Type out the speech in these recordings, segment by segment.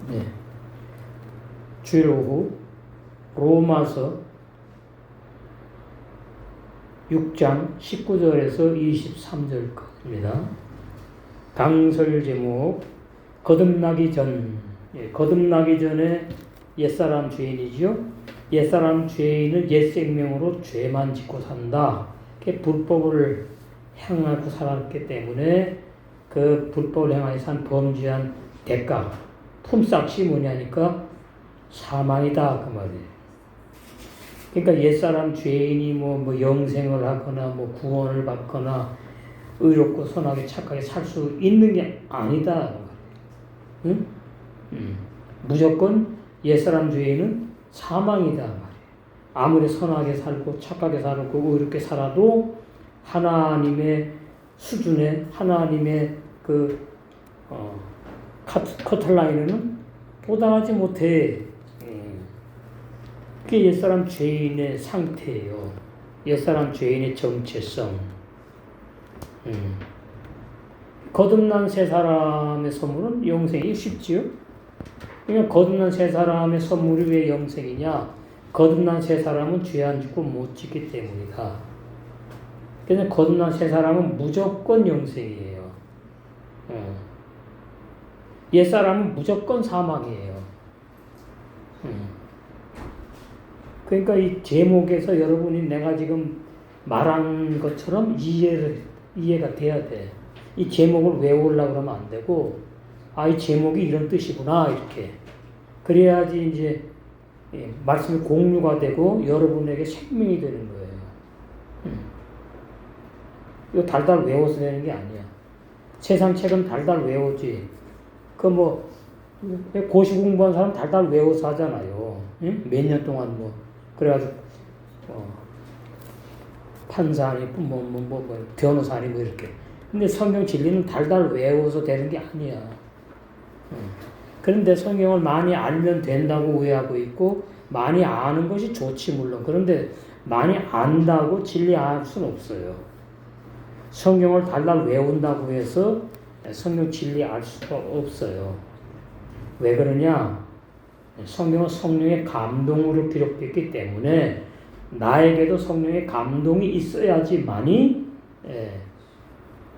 네. 주일 오후 로마서 6장 19절에서 23절까지입니다. 강설 제목 거듭나기 전. 거듭나기 전에 옛사람 죄인이죠. 옛사람 죄인은 옛 생명으로 죄만 짓고 산다. 불법을 행하고 살았기 때문에 그 불법을 행하여 산 범죄한 대가 품삯이 뭐냐니까 사망이다 그 말이에요. 그러니까 옛사람 죄인이 뭐 영생을 하거나 뭐 구원을 받거나 의롭고 선하게 착하게 살 수 있는 게 아니다. 응? 무조건 옛사람 죄인은 사망이다 말이에요. 아무리 선하게 살고 착하게 살고 의롭게 살아도 하나님의 수준에 하나님의 그 커트라인에는 도달하지 못해. 그게 옛사람 죄인의 상태예요. 옛사람 죄인의 정체성. 거듭난 새 사람의 선물은 영생이 쉽지요. 그러니까 거듭난 새 사람의 선물이 왜 영생이냐? 거듭난 새 사람은 죄 안 짓고 못 짓기 때문이다. 그래서 거듭난 새 사람은 무조건 영생이에요. 옛 사람은 무조건 사망이에요. 그러니까 이 제목에서 여러분이 내가 지금 말한 것처럼 이해가 돼야 돼. 이 제목을 외우려고 그러면 안 되고, 이 제목이 이런 뜻이구나, 이렇게. 그래야지 이제, 말씀이 공유가 되고, 여러분에게 생명이 되는 거예요. 이거 달달 외워서 되는 게 아니야. 세상 책은 달달 외우지. 고시 공부한 사람 달달 외워서 하잖아요. 몇 년 동안 그래가지고, 판사 아니고, 변호사 아니고, 이렇게. 근데 성경 진리는 달달 외워서 되는 게 아니야. 그런데 성경을 많이 알면 된다고 오해하고 있고, 많이 아는 것이 좋지, 물론. 그런데 많이 안다고 진리 알 수는 없어요. 성경을 달달 외운다고 해서 성경 진리 알 수가 없어요. 왜 그러냐? 성경은 성령의 감동으로 기록됐기 때문에 나에게도 성령의 감동이 있어야지만이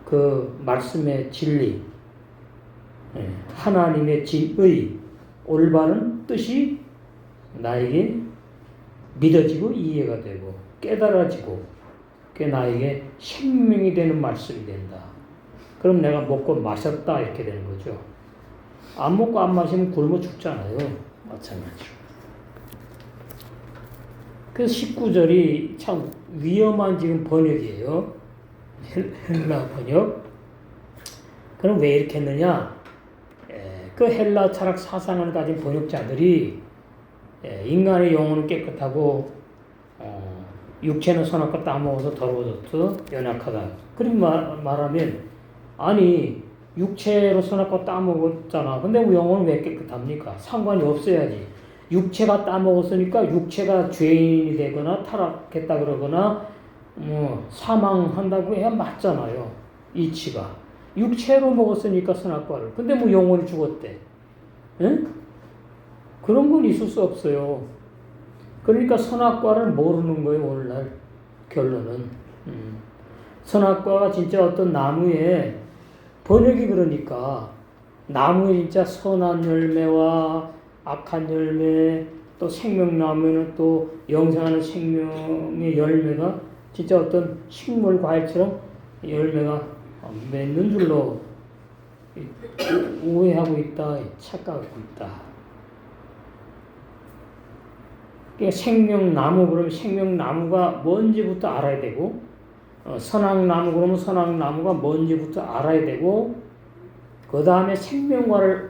그 말씀의 진리, 하나님의 진의 올바른 뜻이 나에게 믿어지고 이해가 되고 깨달아지고 그게 나에게 생명이 되는 말씀이 된다. 그럼 내가 먹고 마셨다 이렇게 되는 거죠. 안 먹고 안 마시면 굶어 죽잖아요. 마찬가지로. 그 19절이 참 위험한 지금 번역이에요. 헬라 번역. 그럼 왜 이렇게 했느냐? 그 헬라 철학 사상을 가진 번역자들이 인간의 영혼은 깨끗하고 육체는 선악과 따먹어서 더러워졌어 연약하다. 그렇게 말하면 아니 육체로 선악과 따먹었잖아. 근데 영혼은 왜 깨끗합니까? 상관이 없어야지. 육체가 따먹었으니까 육체가 죄인이 되거나 타락했다 그러거나 사망한다고 해야 맞잖아요. 이치가. 육체로 먹었으니까 선악과를. 근데 영혼이 죽었대. 응? 그런 건 있을 수 없어요. 그러니까 선악과를 모르는 거예요, 오늘날. 결론은. 선악과가 진짜 어떤 나무에 번역이 그러니까 나무에 진짜 선한 열매와 악한 열매 또 생명나무에는 또 영생하는 생명의 열매가 진짜 어떤 식물 과일처럼 열매가 맺는 줄로 오해하고 있다, 착각하고 있다. 그러니까 생명나무 그러면 생명나무가 뭔지부터 알아야 되고 선악나무 그러면 선악나무가 뭔지부터 알아야 되고 그 다음에 생명과를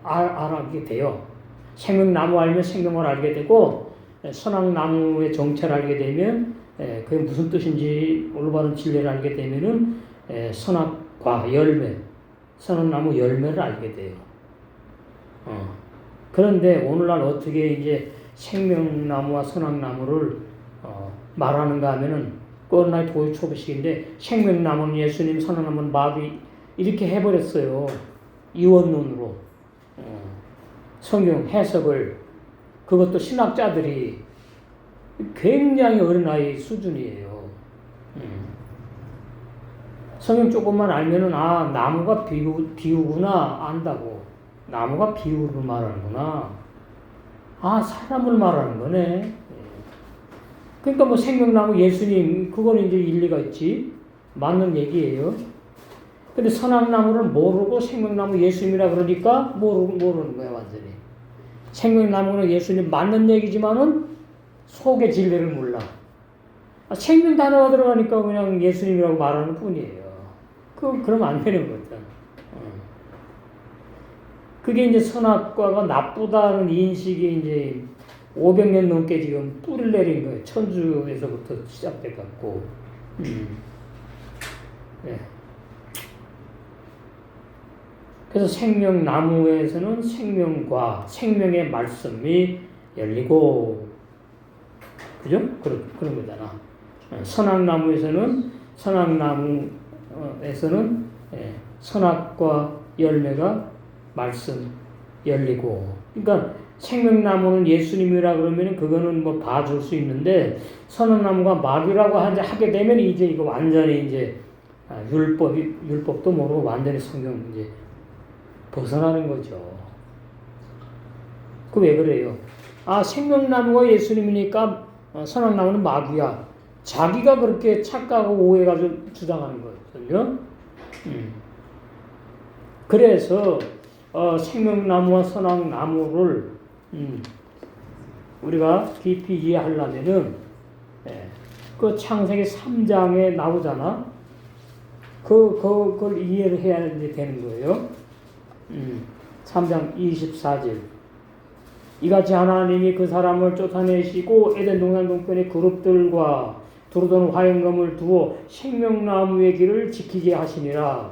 알게 돼요. 생명나무 알면 생명을 알게 되고 선악나무의 정체를 알게 되면 그게 무슨 뜻인지 올바른 진리를 알게 되면은 선악과 열매, 선악나무 열매를 알게 돼요. 그런데 오늘날 어떻게 이제 생명나무와 선악나무를 말하는가 하면은 그날 도의 초보식인데 생명나무는 예수님, 선악나무는 마귀 이렇게 해버렸어요. 이원론으로. 성경 해석을 그것도 신학자들이 굉장히 어린아이 수준이에요. 성경 조금만 알면은 나무가 비유구나 안다고. 나무가 비유를 말하는구나. 사람을 말하는 거네. 그러니까 뭐 생명나무 예수님 그거는 이제 일리가 있지. 맞는 얘기예요. 근데 선악나무를 모르고 생명나무 예수님이라 그러니까 모르는 거야 완전히. 생명나무는 예수님 맞는 얘기지만은 속의 진리를 몰라. 생명 단어가 들어가니까 그냥 예수님이라고 말하는 뿐이에요. 그러면 안 되는 거죠. 그게 이제 선악과가 나쁘다는 인식이 이제 500년 넘게 지금 뿌리를 내린 거예요. 천주에서부터 시작돼갖고. 네. 그래서 생명나무에서는 생명과 생명의 말씀이 열리고, 그죠? 그런 거잖아. 선악나무에서는 선악과 열매가 말씀 열리고. 그러니까 생명나무는 예수님이라 그러면 그거는 뭐 봐줄 수 있는데 선악나무가 마귀라고 하게 되면 이제 이거 완전히 이제 율법도 모르고 완전히 성경 이제 벗어나는 거죠. 그 왜 그래요? 생명나무가 예수님이니까 선악나무는 마귀야. 자기가 그렇게 착각하고 오해가지고 주장하는 거거든요. 그래서 생명나무와 선악나무를 우리가 깊이 이해하려면은 그 창세기 3장에 나오잖아. 그걸 이해를 해야 되는 거예요. 3장 24절. 이같이 하나님이 그 사람을 쫓아내시고 에덴 동산 동편의 그룹들과 두루도는 화영검을 두어 생명나무의 길을 지키게 하시니라.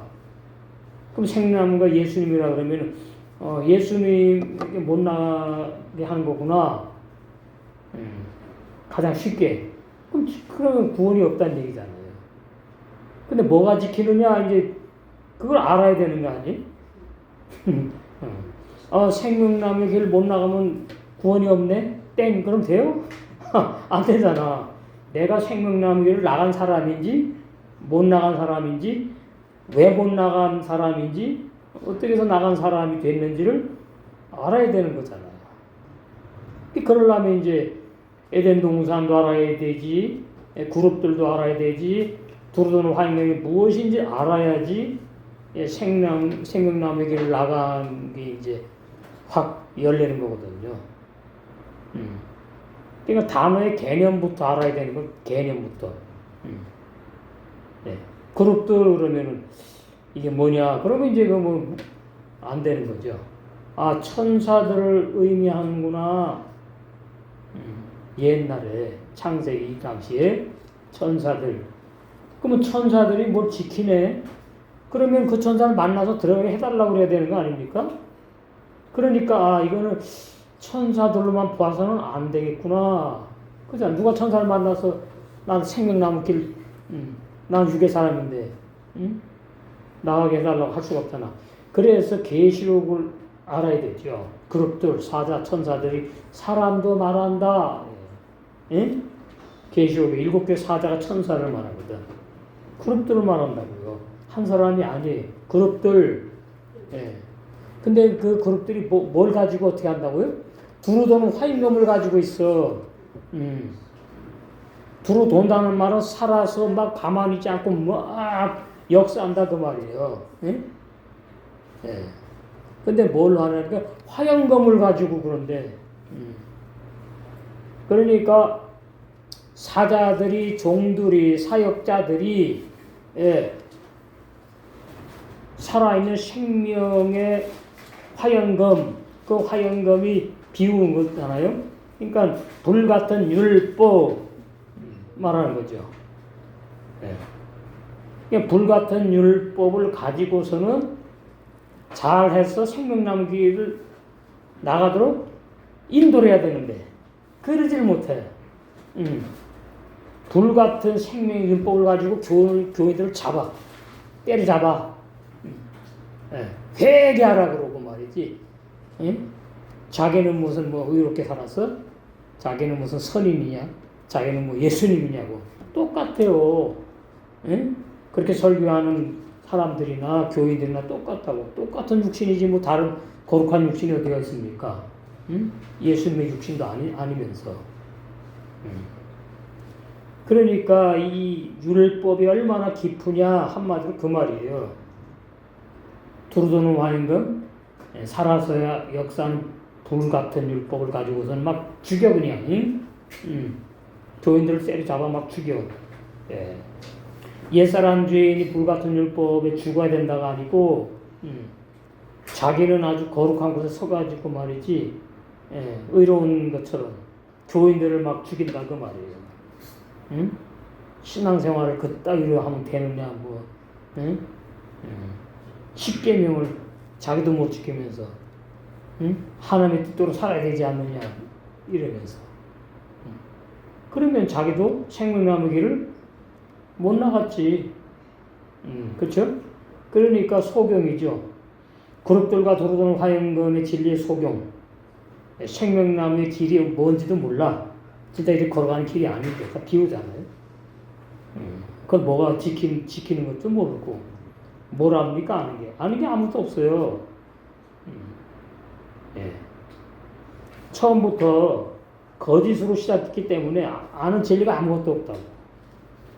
그럼 생명나무가 예수님이라 그러면 예수님에게 못 나게 하는 거구나. 가장 쉽게. 그러면 구원이 없다는 얘기잖아요. 근데 뭐가 지키느냐 이제 그걸 알아야 되는 거 아니? 생명나무의 길을 못 나가면 구원이 없네? 땡 그럼 돼요? 안 되잖아. 내가 생명나무 길을 나간 사람인지 못 나간 사람인지 왜 못 나간 사람인지 어떻게 해서 나간 사람이 됐는지를 알아야 되는 거잖아요. 그러려면 이제 에덴 동산도 알아야 되지, 그룹들도 알아야 되지, 두루도는 화영검이 무엇인지 알아야지 생명나무의 길을 나간 게 이제 확 열리는 거거든요. 그러니까 단어의 개념부터 알아야 되는 거, 개념부터. 네. 그룹들 그러면은 이게 뭐냐? 그러면 이제 안 되는 거죠. 천사들을 의미하는구나. 옛날에 창세기 당시에 천사들. 그러면 천사들이 뭘 지키네? 그러면 그 천사를 만나서 들어가게 해달라고 그래야 되는 거 아닙니까? 그러니까 이거는 천사들로만 봐서는 안 되겠구나. 그죠? 누가 천사를 만나서 난 생명나무 길, 난 유괴 사람인데 나가게 해달라고 할 수가 없잖아. 그래서 계시록을 알아야 되죠. 그룹들, 사자, 천사들이 사람도 말한다. 예? 계시록에 7개 사자가 천사를 말하거든. 그룹들을 말한다고요. 한 사람이 아니에요. 그룹들. 예. 근데 그 그룹들이 뭘 가지고 어떻게 한다고요? 두루도는 화임검을 가지고 있어. 두루 돈다는 말은 살아서 막 가만히 있지 않고 막 역사한다 그 말이에요. 예? 예. 근데 뭘 하냐니까 화영검을 가지고 그런데. 그러니까 사자들이, 종들이, 사역자들이 살아있는 생명의 화영검, 그 화영검이 비우는 거잖아요. 그러니까 불같은 율법 말하는 거죠. 그러니까 불같은 율법을 가지고서는 잘해서 생명나무 길을 나가도록 인도를 해야 되는데 그러질 못해. 불같은 생명의 율법을 가지고 교회들을 때려잡아. 회개하라 그러고 말이지. 자기는 무슨 뭐 의롭게 살았어? 자기는 무슨 선인이냐? 자기는 뭐 예수님이냐고. 똑같아요. 에? 그렇게 설교하는 사람들이나 교인들이나 똑같다고. 똑같은 육신이지 뭐 다른 거룩한 육신이 어디가 있습니까? 응? 예수님의 육신도 아니면서. 그러니까 이 율법이 얼마나 깊으냐 한마디로 그 말이에요. 두루도는 와인금 살아서야 역사는 불같은 율법을 가지고서는 막 죽여 그냥. 교인들을 때려잡아 막 죽여. 예. 옛사람 죄인이 불같은 율법에 죽어야 된다가 아니고 자기는 아주 거룩한 곳에 서가지고 말이지 의로운 것처럼 교인들을 막 죽인다 그 말이에요. 신앙생활을 그따위로 하면 되느냐 뭐 십계명을 자기도 못 지키면서 하나님의 뜻대로 살아야 되지 않느냐 이러면서 그러면 자기도 생명나무 길을 못 나갔지. 그렇죠? 그러니까 소경이죠. 그룹들과 두루도는 화영금의 진리의 소경. 생명나무의 길이 뭔지도 몰라. 진짜 이렇게 걸어가는 길이 아닌데 다 비우잖아요. 그건 뭐가 지키는 것도 모르고 뭘 합니까? 아는 게 아무것도 없어요. 예. 처음부터 거짓으로 시작했기 때문에 아는 진리가 아무것도 없다고.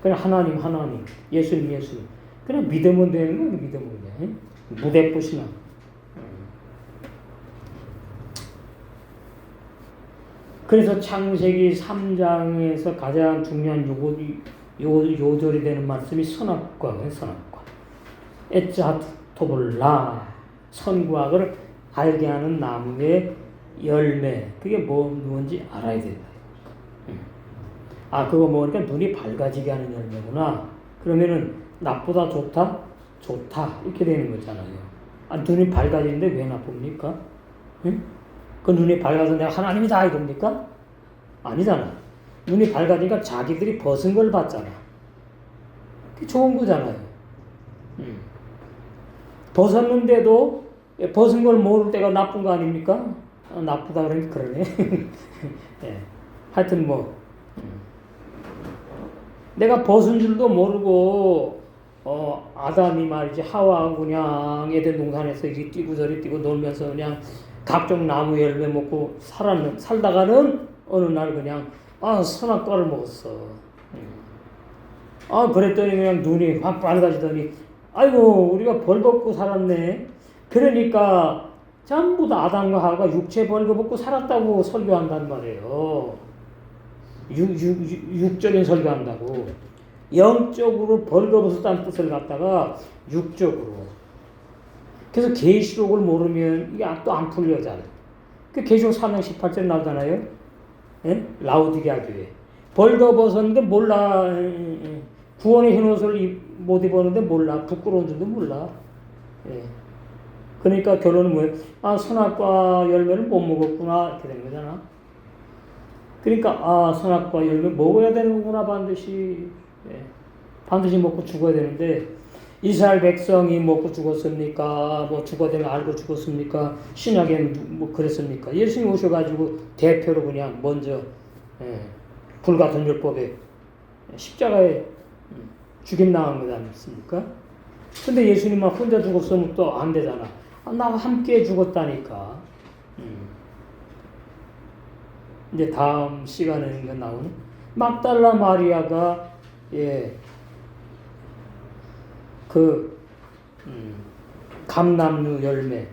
그냥 하나님, 예수님. 그냥 믿으면 되는 거예요. 믿으면 그냥. 무대붓이나. 그래서 창세기 3장에서 가장 중요한 요절이 되는 말씀이 선악과예요. 선악과. 에츠하토볼라. 선구악을 알게 하는 나무의 열매. 그게 뭔지 알아야 된다. 그거 먹으니까 눈이 밝아지게 하는 열매구나. 그러면은 나쁘다 좋다? 좋다. 이렇게 되는 거잖아요. 눈이 밝아지는데 왜 나쁩니까? 응? 그 눈이 밝아서 내가 하나님이다 이겁니까? 아니잖아. 눈이 밝아지니까 자기들이 벗은 걸 봤잖아. 그게 좋은 거잖아요. 벗었는데도 벗은 걸 모를 때가 나쁜 거 아닙니까? 나쁘다 그러니까 그러네. 예. 하여튼 뭐 내가 벗은 줄도 모르고 아담이 말이지 하와하고 그냥 에덴 동산에서 이렇게 뛰고 저리 뛰고 놀면서 그냥 각종 나무 열매 먹고 살다가는 어느 날 그냥 선악과를 먹었어. 그랬더니 그냥 눈이 확 밝아지더니 아이고 우리가 벌 벗고 살았네. 그러니까 전부 다 아담과 하와가 육체 벌거벗고 살았다고 설교한단 말이에요. 육적인 설교한다고. 영적으로 벌거벗었다는 뜻을 갖다가 육적으로. 그래서 계시록을 모르면 이게 또 안 풀려잖아요. 그 계시록 3장 18절 나오잖아요. 예? 라우디게아 교회. 벌거벗었는데 몰라. 구원의 흰옷을 못 입었는데 몰라. 부끄러운 줄도 몰라. 예. 그러니까 결론은 뭐예요? 선악과 열매를 못 먹었구나. 이렇게 된 거잖아. 그러니까 선악과 열매 먹어야 되는 거구나 반드시. 예. 반드시 먹고 죽어야 되는데 이스라엘 백성이 먹고 죽었습니까? 뭐 죽어야 되면 알고 죽었습니까? 신약에는 뭐 그랬습니까? 예수님 오셔가지고 대표로 그냥 먼저 불같은 율법에 십자가에 죽임당한 거지 않습니까? 근데 예수님만 혼자 죽었으면 또 안 되잖아. 나와 함께 죽었다니까. 이제 다음 시간에는 나오는 막달라 마리아가 감람류 열매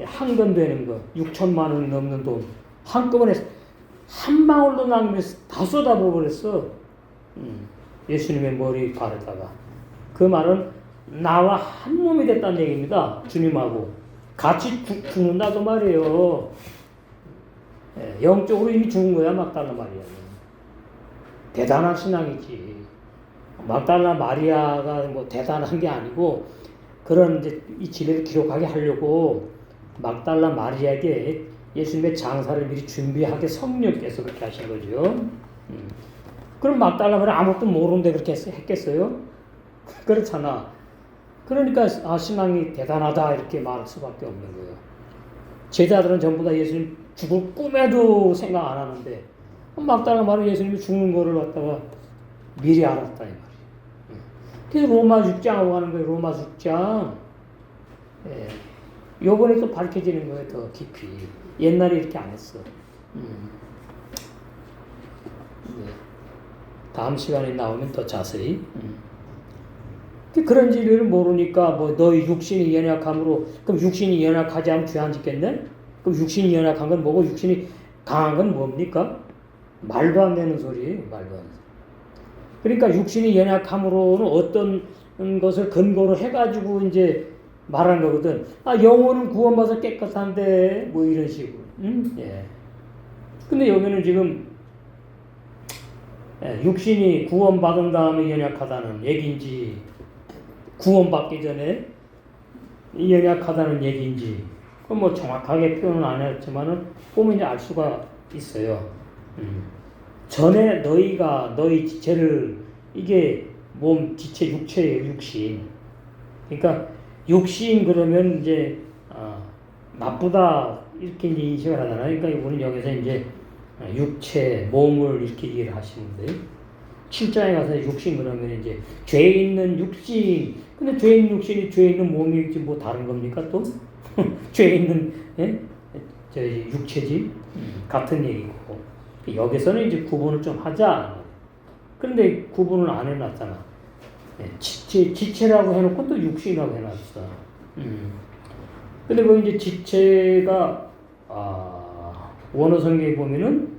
한건 되는 거 6천만 원이 넘는 돈 한꺼번에 한 방울도 남기면서 다 쏟아부어 버렸어. 예수님의 머리 바르다가 그 말은 나와 한 몸이 됐다는 얘기입니다. 주님하고 같이 죽는다고 말이에요. 영적으로 이미 죽은 거야 막달라 마리아는. 대단한 신앙이지. 막달라 마리아가 뭐 대단한 게 아니고 그런 이제 이 진리를 기록하게 하려고 막달라 마리아에게 예수님의 장사를 미리 준비하게 성령께서 그렇게 하신 거죠. 그럼 막달라 마리아 아무것도 모르는데 그렇게 했겠어요? 그렇잖아. 그러니까 신앙이 대단하다 이렇게 말할 수밖에 없는 거예요. 제자들은 전부 다 예수님 죽을 꿈에도 생각 안 하는데 막다가 말은 예수님이 죽는 거를 갖다가 미리 알았다 이 말이에요. 그래서 로마 6장하고 가는 거예요. 로마 6장. 예. 요번에 또 밝혀지는 거예요. 더 깊이. 옛날에 이렇게 안 했어. 네. 다음 시간에 나오면 더 자세히. 그런 진리를 모르니까 뭐 너희 육신이 연약함으로 그럼 육신이 연약하지 않으면 죄 안 짓겠네? 그럼 육신이 연약한 건 뭐고 육신이 강한 건 뭡니까? 말도 안 되는 소리예요. 말도 안 되는 소리. 그러니까 육신이 연약함으로는 어떤 것을 근거로 해가지고 이제 말하는 거거든. 아 영혼은 구원받아서 깨끗한데 뭐 이런 식으로. 예. 근데 여기는 지금 육신이 구원받은 다음에 연약하다는 얘기인지 구원받기 전에 연약하다는 얘기인지 그건 뭐 정확하게 표현은 안 했지만은 보면 이제 알 수가 있어요. 전에 너희가 너희 지체를 이게 몸 지체 육체예요. 육신. 그러니까 육신 그러면 이제 나쁘다 이렇게 이제 인식을 하잖아요. 그러니까 이분은 여기서 이제 육체 몸을 이렇게 이해를 하시는데 7장에 가서 육신 그러면 이제 죄 있는 육신. 근데 죄 있는 육신이 죄 있는 몸이지 뭐 다른 겁니까 또? 죄 있는 저 육체지 같은 얘기고 여기서는 이제 구분을 좀 하자. 그런데 구분을 안 해놨잖아. 지체라고 해놓고 또 육신이라고 해놨어. 근데 그 이제 지체가 원어 성경에 보면은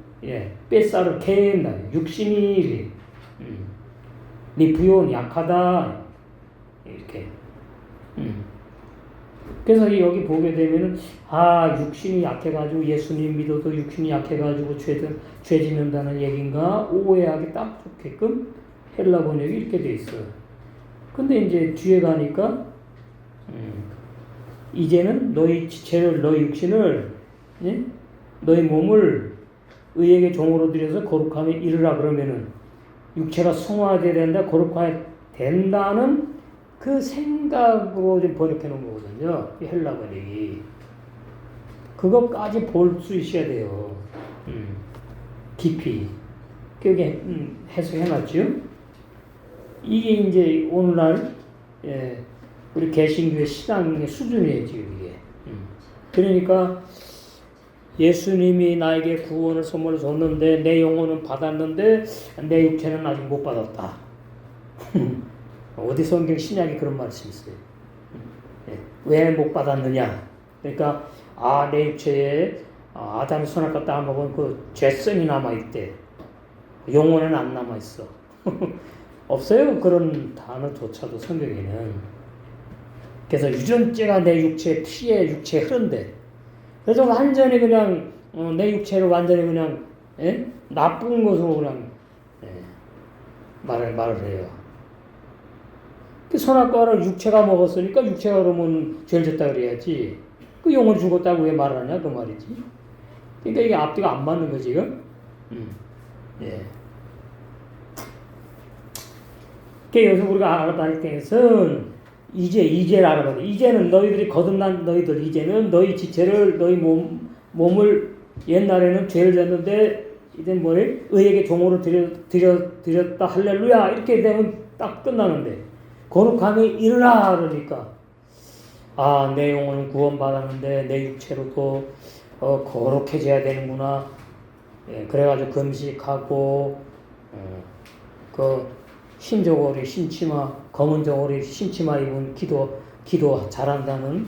뺏사르 캔다 육신이 니부yon 약하다 이렇게. 그래서 여기 보게 되면은 육신이 약해가지고 예수님 믿어도 육신이 약해가지고 죄 짓는다는 얘기인가 오해하기 딱 좋게끔 헬라 번역이 이렇게 돼 있어요. 근데 이제 뒤에 가니까 이제는 너희 지체를 너희 육신을 너희 몸을 의에게 종으로 들여서 거룩함에 이르라 그러면은 육체가 성화되어야 된다 거룩화야 된다는 그 생각으로 좀 번역해 놓은 거거든요. 이 헬라 번역이. 그것까지 볼 수 있어야 돼요. 깊이. 그게 해석해 놨죠. 이게 이제 오늘날 우리 개신교의 신앙의 수준이에요, 지금 이게. 그러니까 예수님이 나에게 구원을 선물로 줬는데 내 영혼은 받았는데 내 육체는 아직 못 받았다. 어디 성경 신약에 그런 말씀이 있어요. 왜 못 받았느냐? 그러니까 내 육체에 아담이 선악과 땅을 먹은 그 죄성이 남아있대. 영혼은 안 남아있어. 없어요. 그런 단어조차도 성경에는. 그래서 유전죄가 내 육체, 피에 육체에 흐른대. 그래서 완전히 그냥 내 육체를 완전히 그냥 나쁜 것으로 그냥 말을 해요. 그 선악과를 육체가 먹었으니까 육체가 그러면 죄를 졌다 그래야지. 그 영혼이 죽었다고 왜 말을 하냐 그 말이지. 그러니까 이게 앞뒤가 안 맞는 거지 지금. 그래서 우리가 알아볼 때에는 이제를 알아봐야 돼. 이제는 너희들이 거듭난 너희들 이제는 너희 지체를 너희 몸을 옛날에는 죄를 졌는데 이제 뭐래 의에게 종으로 드렸다 할렐루야 이렇게 되면 딱 끝나는데 거룩함에 이르라 그러니까 내 영혼은 구원받았는데 내 육체로도 거룩해져야 되는구나. 그래가지고 금식하고 그 흰 저고리 신치마 검은 저고리 신치마 입은 기도 잘한다는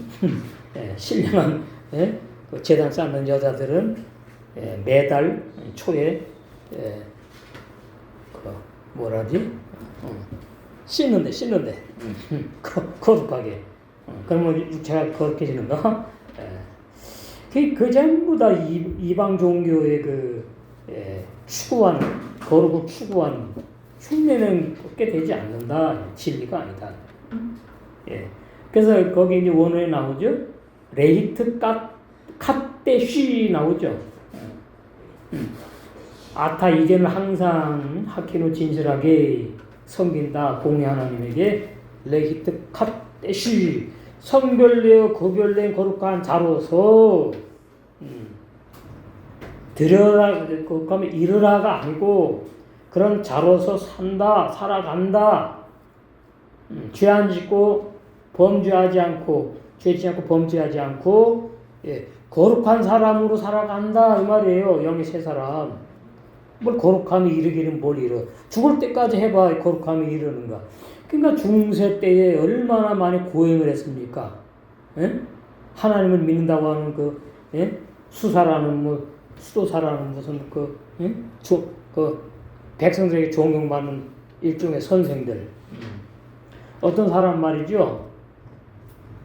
신령한 그 제단 쌓는 여자들은 매달 초에 그 뭐라지 씻는데 거룩하게 그러면 육체가 거룩해지는가? 그 전부 다 이방 종교의 그 추구하는 거룩을 추구하는 흉내는 꽤 되지 않는다. 진리가 아니다. 그래서 거기 이제 원어에 나오죠. 레히트 캇데쉬 나오죠. 아타 이제는 항상 하키노 진실하게 섬긴다. 공의 하나님에게 레히트 캇데쉬 성별되어 구별된 거룩한 자로서 들여라, 그러면 이르라가 아니고 그런 자로서 산다, 살아간다. 죄 안 짓고 범죄하지 않고 죄 짓지 않고 범죄하지 않고 거룩한 사람으로 살아간다 이 말이에요. 영의 새 사람. 뭘 거룩함이 이르기는 뭘 이뤄. 죽을 때까지 해봐 거룩함이 이르는가. 그러니까 중세 때에 얼마나 많이 고행을 했습니까? 예? 하나님을 믿는다고 하는 그 수사라는 뭐 수도사라는 무슨 그 백성들에게 존경받는 일종의 선생들. 어떤 사람 말이죠.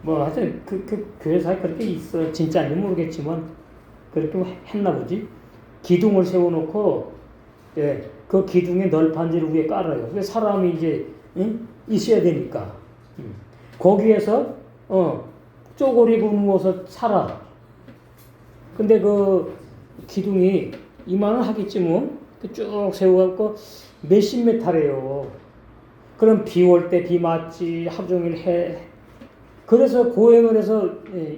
뭐 하여튼 그 교회사에 그렇게 있어. 진짜인지 모르겠지만 그렇게 했나 보지. 기둥을 세워놓고 그 기둥에 널판지를 위에 깔아요. 그 사람이 이제 있어야 되니까 거기에서 쪼그리고 누워서 살아. 근데 그 기둥이 이만은 하겠지 뭐. 쭉 세워갖고 몇십 메타래요. 그럼 비 올 때 비 맞지 하루 종일 해. 그래서 고행을 해서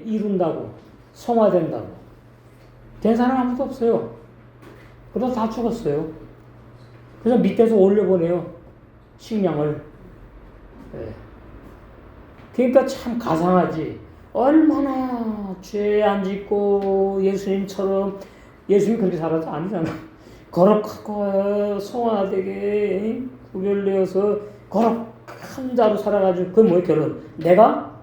이룬다고 성화된다고. 된 사람 아무도 없어요. 그러다 다 죽었어요. 그래서 밑에서 올려보내요. 식량을. 그러니까 참 가상하지. 얼마나 죄 안 짓고 예수님처럼 예수님 그렇게 살아도 아니잖아. 거룩하고 성화되게 구별되어서 거룩한 자로 살아가지고 그건 뭐예요 결론? 내가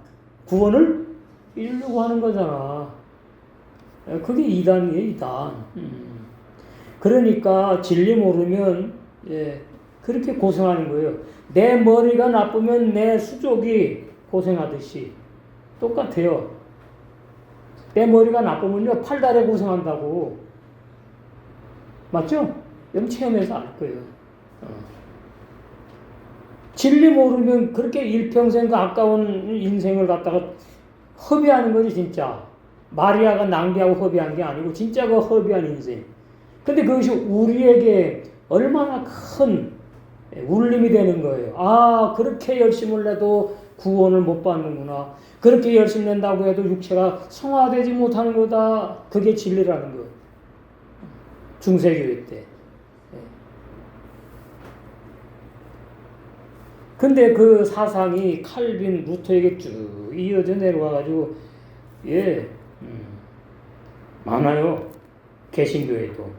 구원을 이루려고 하는 거잖아. 그게 이단이에요 이단. 그러니까 진리 모르면 그렇게 고생하는 거예요. 내 머리가 나쁘면 내 수족이 고생하듯이 똑같아요. 내 머리가 나쁘면요 팔다리에 고생한다고. 맞죠? 여러분 체험해서 알 거예요. 진리 모르면 그렇게 일평생 그 아까운 인생을 갖다가 허비하는 거지 진짜. 마리아가 낭비하고 허비한 게 아니고 진짜 그 허비한 인생. 근데 그것이 우리에게 얼마나 큰 울림이 되는 거예요. 아 그렇게 열심을 내도 구원을 못 받는구나. 그렇게 열심히 낸다고 해도 육체가 성화되지 못하는 거다. 그게 진리라는 거예요. 중세교회 때. 근데 그 사상이 칼빈, 루터에게 쭉 이어져 내려와가지고, 많아요. 개신교회도.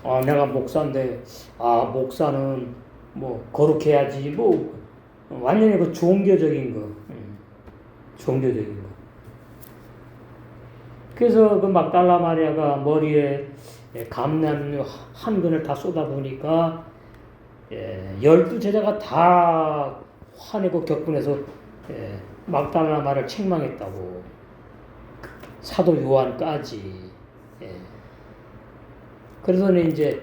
아, 내가 목사인데, 목사는 뭐, 거룩해야지, 뭐, 완전히 그 종교적인 거. 종교적인 거. 그래서 그 막달라 마리아가 머리에 감람유 한 근을 다 쏟아보니까 12제자가 다 화내고 격분해서 막달라 마리아를 책망했다고. 사도 요한까지. 그러더니 이제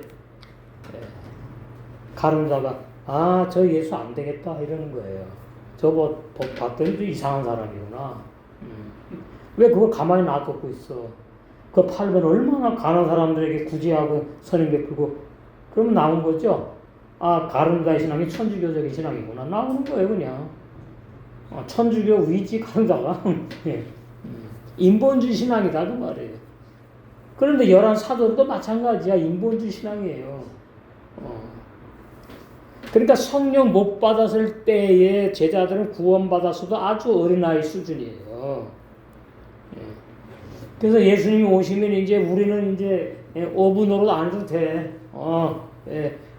가룟자가 저 예수 안 되겠다 이러는 거예요. 저거 봤더니 이상한 사람이구나. 왜 그걸 가만히 놔두고 있어? 그 팔면 얼마나 가난한 사람들에게 구제하고 선행 베풀고 그러면 나온 거죠. 가룟자의 신앙이 천주교적인 신앙이구나. 나오는 거예요 그냥. 천주교 위지 가룟자가 인본주의 신앙이다 그 말이에요. 그런데 11사도도 마찬가지야. 인본주의 신앙이에요. 그러니까 성령 못 받았을 때의 제자들은 구원받았어도 아주 어린아이 수준이에요. 그래서 예수님이 오시면 이제 우리는 이제 오분으로 안 해도 돼.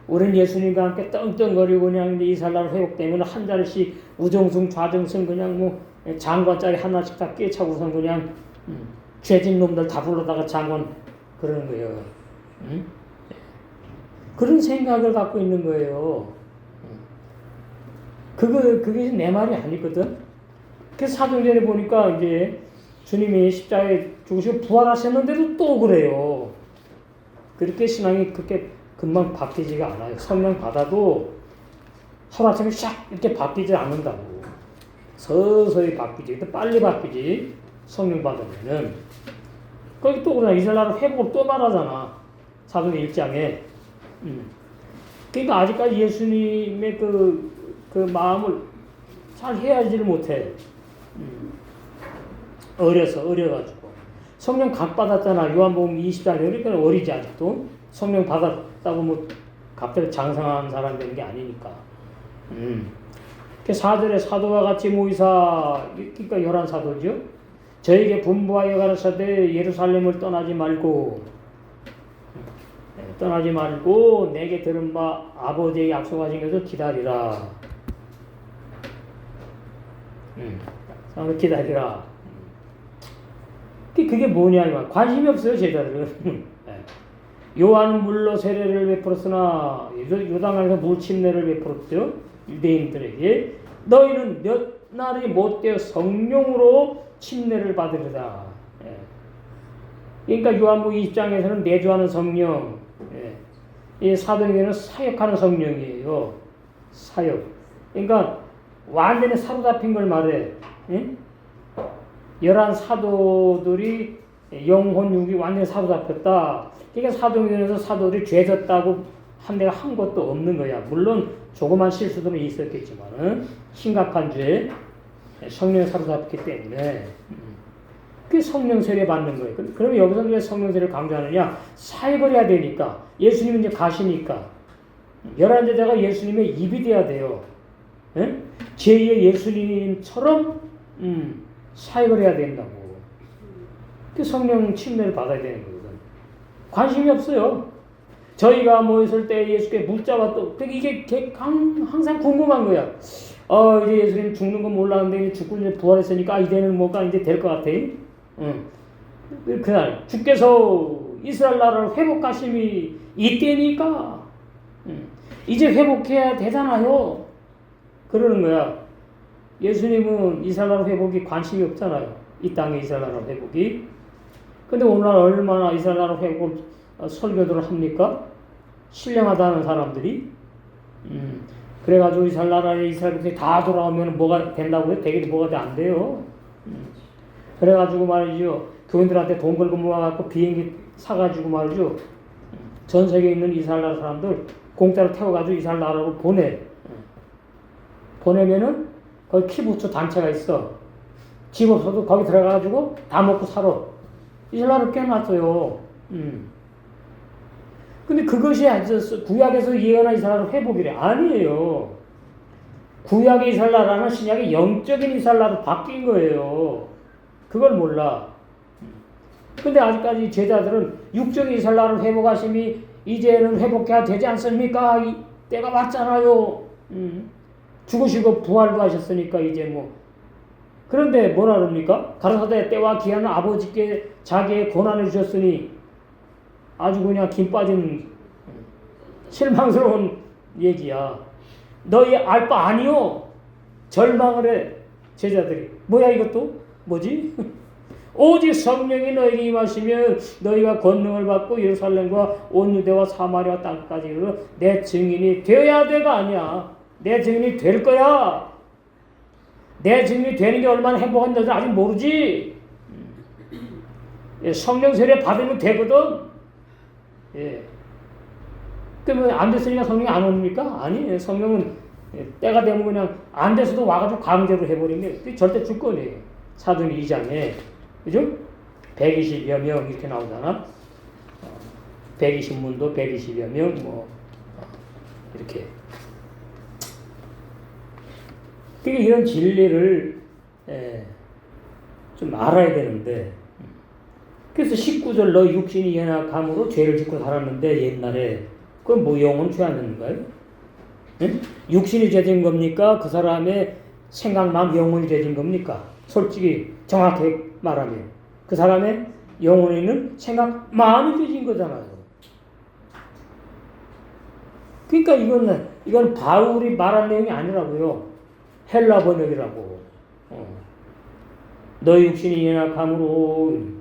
우리는 예수님과 함께 떵떵거리고 그냥 이제 이스라엘 회복되면 한 자리씩 우정승 좌정승 그냥 뭐 장관짜리 하나씩 다 깨차고선 그냥 죄진 놈들 다 불러다가 장관 그러는 거예요. 그런 생각을 갖고 있는 거예요. 그게 내 말이 아니거든. 그래서 사도행전에 보니까 이제 주님이 십자가에 죽으시고 부활하셨는데도 또 그래요. 그렇게 신앙이 그렇게 금방 바뀌지가 않아요. 성령 받아도 하루아침에 샥 이렇게 바뀌지 않는다고. 서서히 바뀌지. 근데 빨리 바뀌지. 성령 받으면은. 거기 또 그러나 이스라엘 회복을 또 말하잖아. 사도행 1장에. 그러니까 아직까지 예수님의 그 마음을 잘 헤아리지를 못해. 어려가지고. 성령 각 받았잖아. 요한복음 20장 그러니까 어리지 아직도. 성령 받았다고 뭐 갑자기 장성한 사람 되는 게 아니니까. 4절에 사도와 같이 모이사, 그러니까 11사도죠. 저에게 분부하여 가라사대 예루살렘을 떠나지 말고 내게 들은 바 아버지의 약속하신 것을 기다리라. 기다리라. 그게 뭐냐 이만 관심이 없어요 제자들은. 요한은 물로 세례를 베풀었으나 요단강에서 물 침례를 베풀었죠 유대인들에게. 너희는 몇 날이 못되어 성령으로 침례를 받으리라. 그러니까 요한복음 20장에서는 내주하는 성령, 이 사도행전은 사역하는 성령이에요. 사역. 그러니까 완전히 사로잡힌 걸 말해. 11사도들이 영혼 육이 완전히 사로잡혔다. 그러니까 사도행전에서 사도들이 죄졌다고 내가 한 것도 없는 거야. 물론 조그만 실수들은 있었겠지만 심각한 죄, 성령 사로잡기 때문에 그 성령 세례 받는 거예요. 그러면 여기서 왜 성령 세례를 강조하느냐? 사역을 해야 되니까. 예수님은 이제 가시니까 11제자가 예수님의 입이 돼야 돼요. 제2의 예수님처럼 사역을 해야 된다고. 그 성령 침례를 받아야 되는 거거든. 관심이 없어요. 저희가 모였을 때 예수께 묻자와 또 이게 항상 궁금한 거야. 이제 예수님 죽는 건 몰랐는데 죽고 이제 부활했으니까 이제는 뭐가 이제 될 것 같아. 그날 주께서 이스라엘 나라를 회복하심이 이때니까 이제 회복해야 되잖아요. 그러는 거야. 예수님은 이스라엘 나라 회복이 관심이 없잖아요. 이 땅에 이스라엘 나라 회복이. 근데 오늘날 얼마나 이스라엘 나라 회복을 설교들을 합니까? 신령하다는 사람들이. 그래가지고 이스라엘 나라에 이스라엘 백성이 다 돌아오면 뭐가 된다고요? 되게 뭐가 안 돼요. 그래가지고 말이죠. 교인들한테 돈 걸고 모아갖고 비행기 사가지고 말이죠. 전 세계에 있는 이스라엘 나라 사람들 공짜로 태워가지고 이스라엘 나라로 보내면은 거기 키부츠 단체가 있어. 집 없어도 거기 들어가가지고 다 먹고 살아. 이스라엘 나라를 깨놨어요. 근데 그것이 구약에서 예언한 이스라엘 회복이래. 아니에요. 구약의 이스라엘 나라는 신약의 영적인 이스라엘 나라로 바뀐 거예요. 그걸 몰라. 근데 아직까지 제자들은 육적인 이스라엘 나라를 회복하심이 이제는 회복해야 되지 않습니까? 때가 왔잖아요. 죽으시고 부활도 하셨으니까 이제 뭐. 그런데 뭐라 그럽니까? 가라사대 때와 기한은 아버지께 자기의 권한을 주셨으니 아주 그냥 김 빠진 실망스러운 얘기야. 너희 알 바 아니요? 절망을 해 제자들이. 뭐야 이것도? 뭐지? 오직 성령이 너에게 임하시면 너희가 권능을 받고 예루살렘과 온 유대와 사마리아 땅까지 이르러 내 증인이 되어야 돼가 아니야. 내 증인이 될 거야. 내 증인이 되는 게 얼마나 행복한 너희들 아직 모르지. 성령 세례 받으면 되거든. 그러면 안 됐으니까 성령이 안 옵니까? 아니, 성령은 때가 되면 그냥 안 돼서도 와가지고 강제로 해버리는 게 절대 주권이에요. 사도행 2장에. 그죠? 120여 명 이렇게 나오잖아. 120문도 120여 명, 이렇게. 그러니까 이런 진리를 좀 알아야 되는데, 그래서 19절 너 육신이 연약함으로 죄를 짓고 살았는데 옛날에 그건 뭐 영혼 죄 안 되는가요? 육신이 죄진 겁니까? 그 사람의 생각만 영혼이 죄진 겁니까? 솔직히 정확하게 말하면 그 사람의 영혼에 있는 생각 마음이 죄진 거잖아요. 그러니까 이건 바울이 말한 내용이 아니라고요. 헬라 번역이라고. 너 육신이 연약함으로.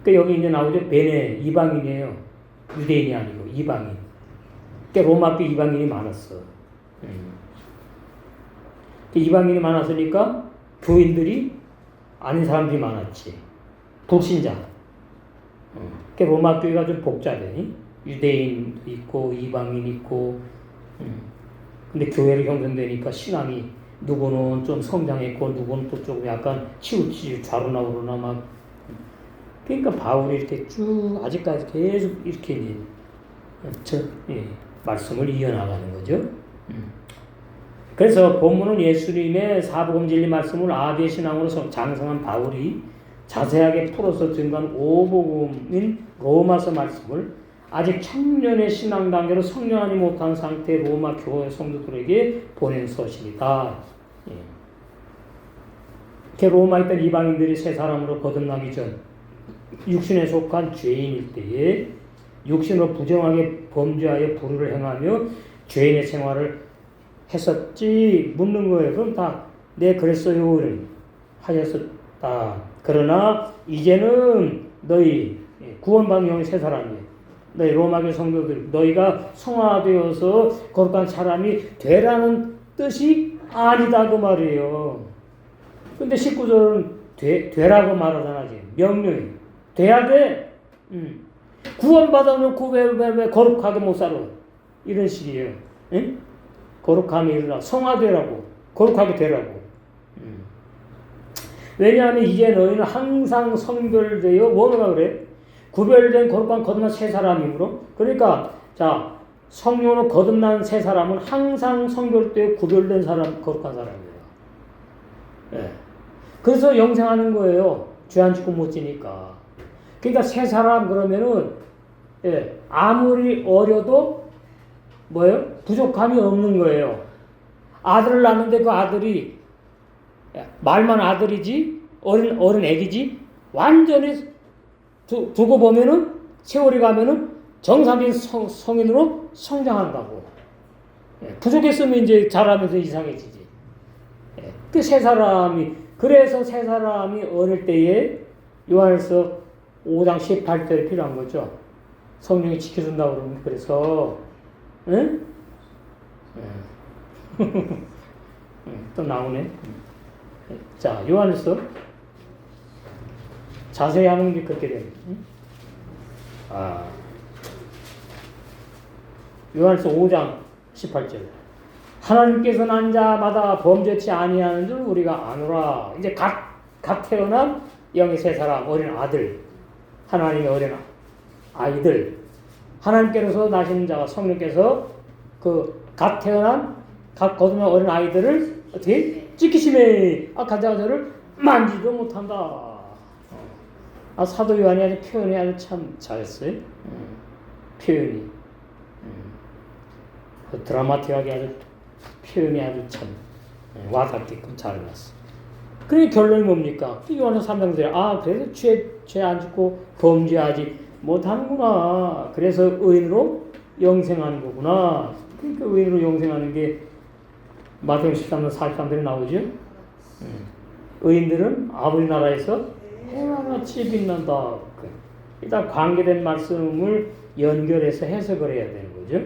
그러니까 여기 이제 나오죠. 베네 이방인이에요. 유대인이 아니고 이방인. 그러니까 로마교 이방인이 많았어. 이방인이 많았으니까 교인들이 아닌 사람들이 많았지. 불신자. 그러니까 로마 교회가 좀 복잡해. 유대인 있고 이방인 있고. 근데 교회로 형성되니까 신앙이 누구는 좀 성장했고 누구는 또 조금 약간 치우치지 좌로나 우로나 막. 그러니까 바울이 이렇게 쭉 아직까지 계속 이렇게 말씀을 이어나가는 거죠. 그래서 본문은 예수님의 사복음 진리 말씀을 아비의 신앙으로 장성한 바울이 자세하게 풀어서 증거한 오복음인 로마서 말씀을 아직 청년의 신앙 단계로 성령하지 못한 상태의 로마 교회 성도들에게 보낸 서신이다. 이렇게 로마에 있던 이방인들이 새 사람으로 거듭나기 전 육신에 속한 죄인일 때에 육신으로 부정하게 범죄하여 불의를 행하며 죄인의 생활을 했었지 묻는 거예요. 그럼 다 네 그랬어요 하였었다. 그러나 이제는 너희 구원받은 영의 새 사람이에요. 너희 로마교 성도들 너희가 성화되어서 거룩한 사람이 되라는 뜻이 아니다 그 말이에요. 근데 19절은 되라고 말하잖아. 명령이 돼야 돼. 구원받아놓고 왜 거룩하게 못 살아. 이런 식이에요. 응? 거룩함에 이르라. 성화되라고. 거룩하게 되라고. 왜냐하면 이제 너희는 항상 성별되어 뭐가 그래? 구별된 거룩한 거듭난 새 사람이므로. 그러니까 자 성령으로 거듭난 새 사람은 항상 성별되어 구별된 사람, 거룩한 사람이에요. 예. 그래서 영생하는 거예요. 죄 안 짓고 못 지니까. 그러니까 새 사람 그러면은 아무리 어려도 뭐예요? 부족함이 없는 거예요. 아들을 낳는데 그 아들이 말만 아들이지 어린 애기지 완전히 두고 보면은 세월이 가면은 정상적인 성인으로 성장한다고. 부족했으면 이제 자라면서 이상해지지. 그 세 사람이 그래서 세 사람이 어릴 때에 요한에서 5장 18절이 필요한 거죠. 성령이 지켜준다고 그러면 그래서 응? 또 나오네. 자, 요한에서 자세히 하는 게 그렇게 됩니다. 요한에서 5장 18절. 하나님께서 난 자마다 범죄치 아니하는 줄 우리가 아노라. 이제 갓 태어난 영의 세 사람, 어린 아들, 하나님의 어린 아이들, 하나님께서 나신 자가 성령께서 그 갓 태어난 갓 거듭난 어린 아이들을 어떻게 지키심에 악한 자가 저를 만지도 못한다. 사도 요한이 아주 표현이 아주 참 잘했어요. 표현이 드라마틱하게 아주 표현이 아주 참 와닿게끔 잘해놨어. 그러니까 결론이 뭡니까? 요한에서 3장들이 그래서 죄 안 짓고 범죄하지 못하는구나. 그래서 의인으로 영생하는 거구나. 그러니까 의인으로 영생하는 게 마태복음 13장 43절에 나오죠. 의인들은 아버지 나라에서 해와같이 빛난다. 일단 관계된 말씀을 연결해서 해석을 해야 되는 거죠.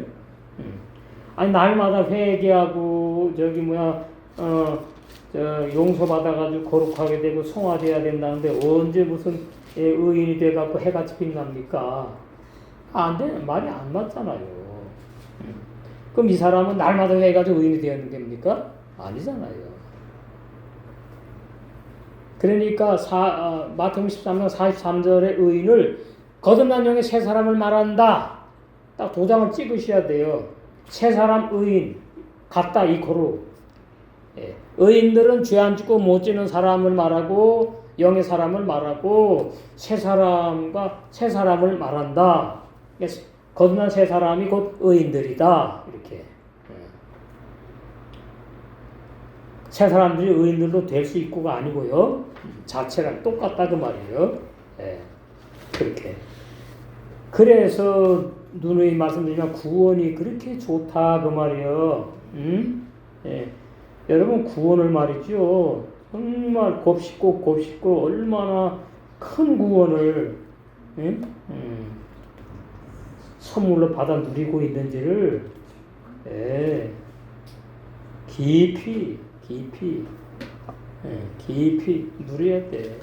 아니 날마다 회개하고 용서받아가지고 거룩하게 되고 성화돼야 된다는데 언제 무슨 의인이 돼갖고 해같이 빛납니까? 안 돼. 말이 안 맞잖아요. 그럼 이 사람은 날마다 해가지고 의인이 되었는 겁니까? 아니잖아요. 그러니까 마태복음 13장 43절의 의인을 거듭난 영의 세 사람을 말한다. 딱 도장을 찍으셔야 돼요. 세 사람 의인 같다 이 고루. 의인들은 죄 안 짓고 못 지는 사람을 말하고 영의 사람을 말하고 세 사람을 말한다. 거듭난 세 사람이 곧 의인들이다. 이렇게. 세 사람들이 의인들도 될 수 있고가 아니고요. 자체랑 똑같다 그 말이에요. 그렇게. 그래서 누누이 말씀드리면 구원이 그렇게 좋다 그 말이에요. 여러분 구원을 말이죠. 정말 곱씹고 얼마나 큰 구원을 선물로 받아 누리고 있는지를 깊이 누려야 돼.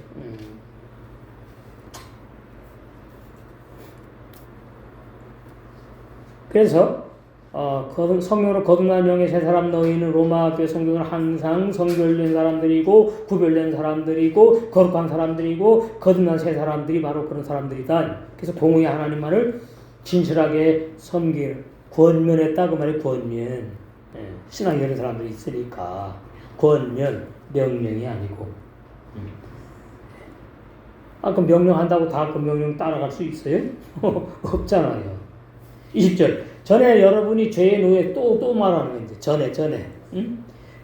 그래서 성령으로 거듭난 영의 세 사람 너희는 로마 교회 성경은 항상 성결된 사람들이고 구별된 사람들이고 거룩한 사람들이고 거듭난 세 사람들이 바로 그런 사람들이다. 그래서 공의 하나님만을 진실하게 섬길 권면했다 그 말이 권면. 신앙이 되는 사람들이 있으니까 권면 명령이 아니고. 그 명령한다고 다 그 명령 따라갈 수 있어요? 없잖아요. 20절. 전에 여러분이 죄의 노예 또 말하는 건데 전에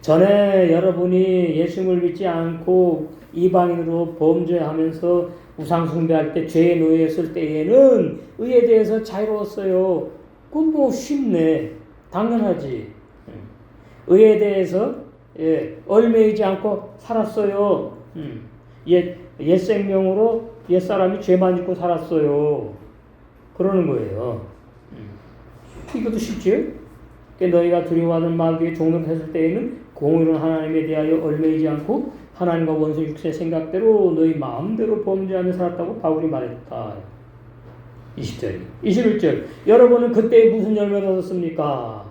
전에 여러분이 예수님을 믿지 않고 이방인으로 범죄하면서 우상 숭배할 때 죄의 노예였을 때에는 의에 대해서 자유로웠어요. 그건 뭐 쉽네. 당연하지. 의에 대해서 얽매이지 않고 살았어요. 옛 생명으로 옛사람이 죄만 짓고 살았어요. 그러는 거예요. 이것도 쉽지? 너희가 두려워하는 마귀의 종을 했을 때에는 공의로운 하나님에 대하여 얽매이지 않고 하나님과 원수 육신의 생각대로 너희 마음대로 범죄하며 살았다고 바울이 말했다. 20절. 21절. 여러분은 그때 무슨 열매를 얻었습니까?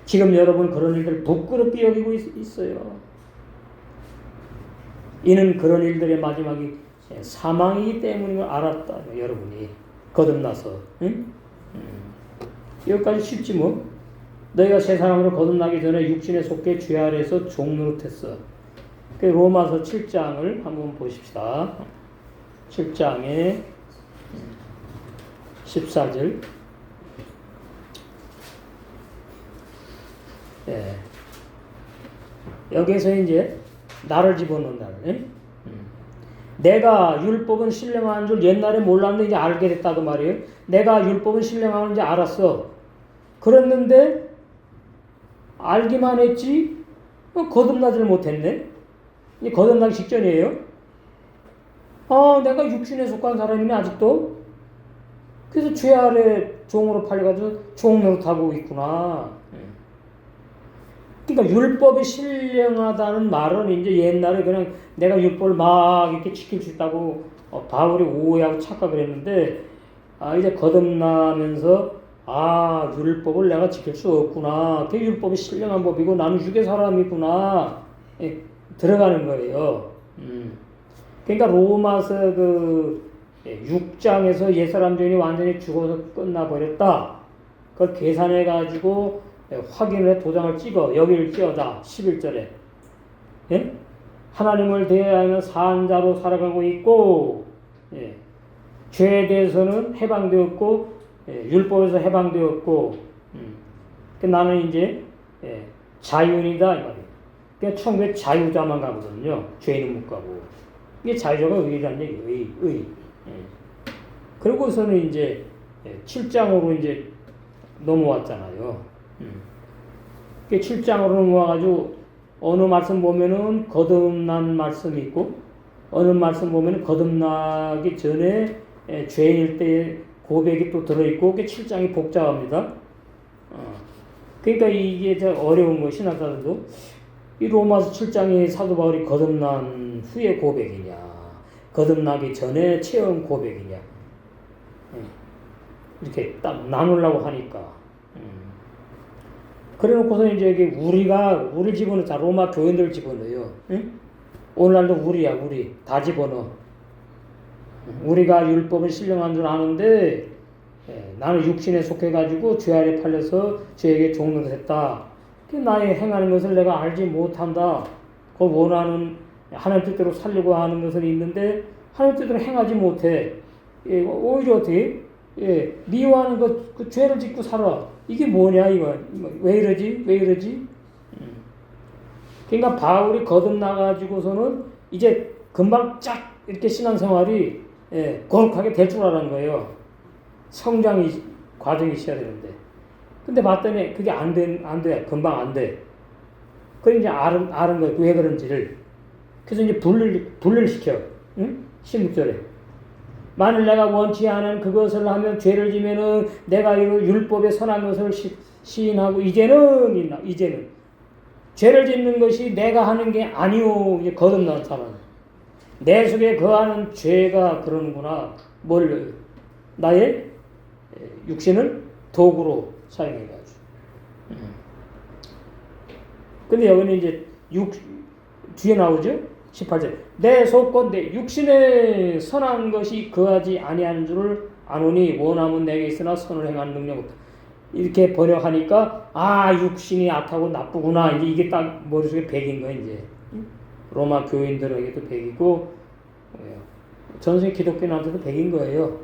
지금 여러분 그런 일들 부끄럽게 여기고 있어요. 이는 그런 일들의 마지막이 사망이기 때문인 걸 알았다. 여러분이 거듭나서. 응? 여기까지 쉽지 뭐. 너희가 새 사람으로 거듭나기 전에 육신에 속해 죄 아래에서 종노릇했어. 로마서 7장을 한번 보십시다. 7장에 14절. 여기에서 이제 나를 집어넣는다는. 내가 율법은 신령한 줄 옛날에 몰랐는데 이제 알게 됐다고 말이에요. 내가 율법은 신령한 줄 알았어. 그랬는데 알기만 했지 거듭나질 못했네. 이제 거듭나기 직전이에요. 내가 육신에 속한 사람이네 아직도. 그래서 죄 아래 종으로 팔려가지고 종노릇하고 있구나. 그러니까 율법이 신령하다는 말은 이제 옛날에 그냥 내가 율법을 막 이렇게 지킬 수 있다고 바울이 오해하고 착각을 했는데 이제 거듭나면서 율법을 내가 지킬 수 없구나. 그 율법이 신령한 법이고 나는 육의 사람이구나. 들어가는 거예요. 그러니까 로마서 6장에서 옛사람 죄인이 완전히 죽어서 끝나버렸다. 그걸 계산해가지고 확인을 해 도장을 찍어. 여기를 띄어다. 11절에. 하나님을 대하여 사한 자로 살아가고 있고 죄에 대해서는 해방되었고 율법에서 해방되었고 나는 이제 자유인이다 이 말이에요. 그러니까 천국에 자유자만 가거든요. 죄인은 못 가고. 이게 자유자가 의라는 얘기예요. 의. 그리고서는 이제 7장으로 이제 넘어왔잖아요. 7장으로 넘어와가지고 어느 말씀 보면은 거듭난 말씀이 있고 어느 말씀 보면은 거듭나기 전에 죄인일 때 고백이 또 들어있고 그게 7장이 복잡합니다. 그러니까 이게 어려운 거 신학자들도 이 로마서 7장이 사도 바울이 거듭난 후의 고백이냐 거듭나기 전에 체험 고백이냐 이렇게 딱 나누려고 하니까 그래 놓고서 이제 우리를 집어넣자. 로마 교인들 집어넣어요. 응? 오늘날도 우리 다 집어넣어. 우리가 율법은 신령한 줄 아는데 나는 육신에 속해가지고 죄 아래 팔려서 죄에게 종노릇 했다. 나의 행하는 것을 내가 알지 못한다. 그 원하는 하나님 뜻대로 살려고 하는 것은 있는데 하나님 뜻대로 행하지 못해. 오히려 어떻게 미워하는 그 죄를 짓고 살아. 이게 뭐냐 이거 왜 이러지? 그러니까 바울이 거듭나가지고서는 이제 금방 쫙 이렇게 신앙생활이 거룩하게 될 줄 알았는 거예요. 성장이 과정이 있어야 되는데. 근데 봤더니 그게 안 돼. 금방 안 돼. 그래 이제 아는 거예요. 왜 그런지를. 그래서 이제 분리를 시켜. 응? 16절에. 만일 내가 원치 않은 그것을 하면 죄를 지면은 내가 율법의 선한 것을 시인하고 이제는 죄를 짓는 것이 내가 하는 게 아니오. 이제 거듭난 사람. 내 속에 거하는 죄가 그러는구나. 나의 육신을 도구로 사용해가지고. 근데 여기는 이제 뒤에 나오죠? 18절. 내 속건 내 육신에 선한 것이 거하지 아니하는 줄을 아노니 원함은 내게 있으나 선을 행하는 능력 없다. 이렇게 번역하니까 육신이 악하고 나쁘구나. 이제 이게 딱 머릿속에 백인 거야 이제. 로마 교인들에게도 백이고 전세 기독교인한테도 백인 거예요.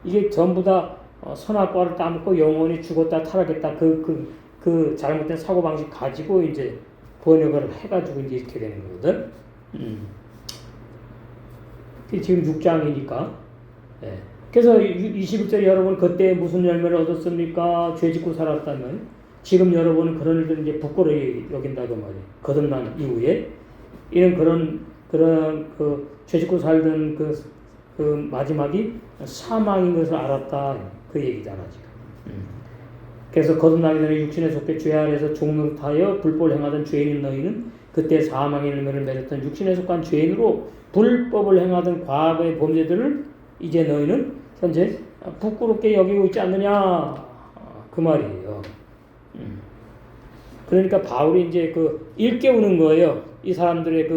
이게 전부 다 선악과를 따먹고 영원히 죽었다 타락했다 그 잘못된 사고방식 가지고 이제 번역을 해가지고 이제 이렇게 되는 거거든. 지금 6장이니까. 예. 그래서 21절에 여러분 그때 무슨 열매를 얻었습니까? 죄 짓고 살았다면 지금 여러분은 그런 일들 이제 부끄러이 여긴다고 말이에요. 거듭난 이후에 이런 그런 죄 짓고 살던 그 마지막이 사망인 것을 알았다 그 얘기잖아 지금. 그래서 거듭나기 전에 육신에 속해 죄 아래에서 종노릇하여 불법을 행하던 죄인인 너희는 그때 사망의 열매를 맺었던 육신에 속한 죄인으로 불법을 행하던 과거의 범죄들을 이제 너희는 현재 부끄럽게 여기고 있지 않느냐 그 말이에요. 그러니까 바울이 이제 일깨우는 거예요. 이 사람들의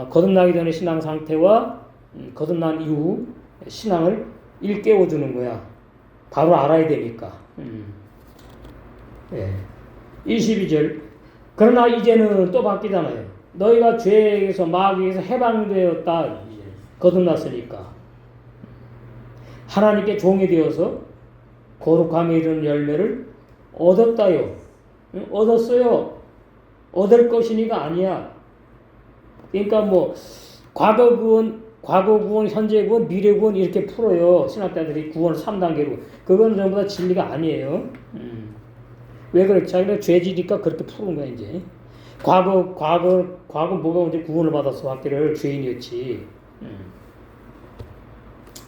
거듭나기 전의 신앙 상태와 거듭난 이후 신앙을 일깨워주는 거야. 바로 알아야 되니까. 예. 22절. 그러나 이제는 또 바뀌잖아요. 너희가 죄에서 마귀에서 해방되었다. 이제 거듭났으니까. 하나님께 종이 되어서 거룩함에 이르는 열매를 얻었다요. 얻었어요. 얻을 것이니가 아니야. 그러니까 과거 구원, 현재 구원, 미래 구원 이렇게 풀어요. 신학자들이 구원을 3단계로. 그건 전부 다 진리가 아니에요. 왜 그렇지? 자기가 죄지니까 그렇게 푸는 거야, 이제. 과거 뭐가 언제 구원을 받았어? 학교를 죄인이었지.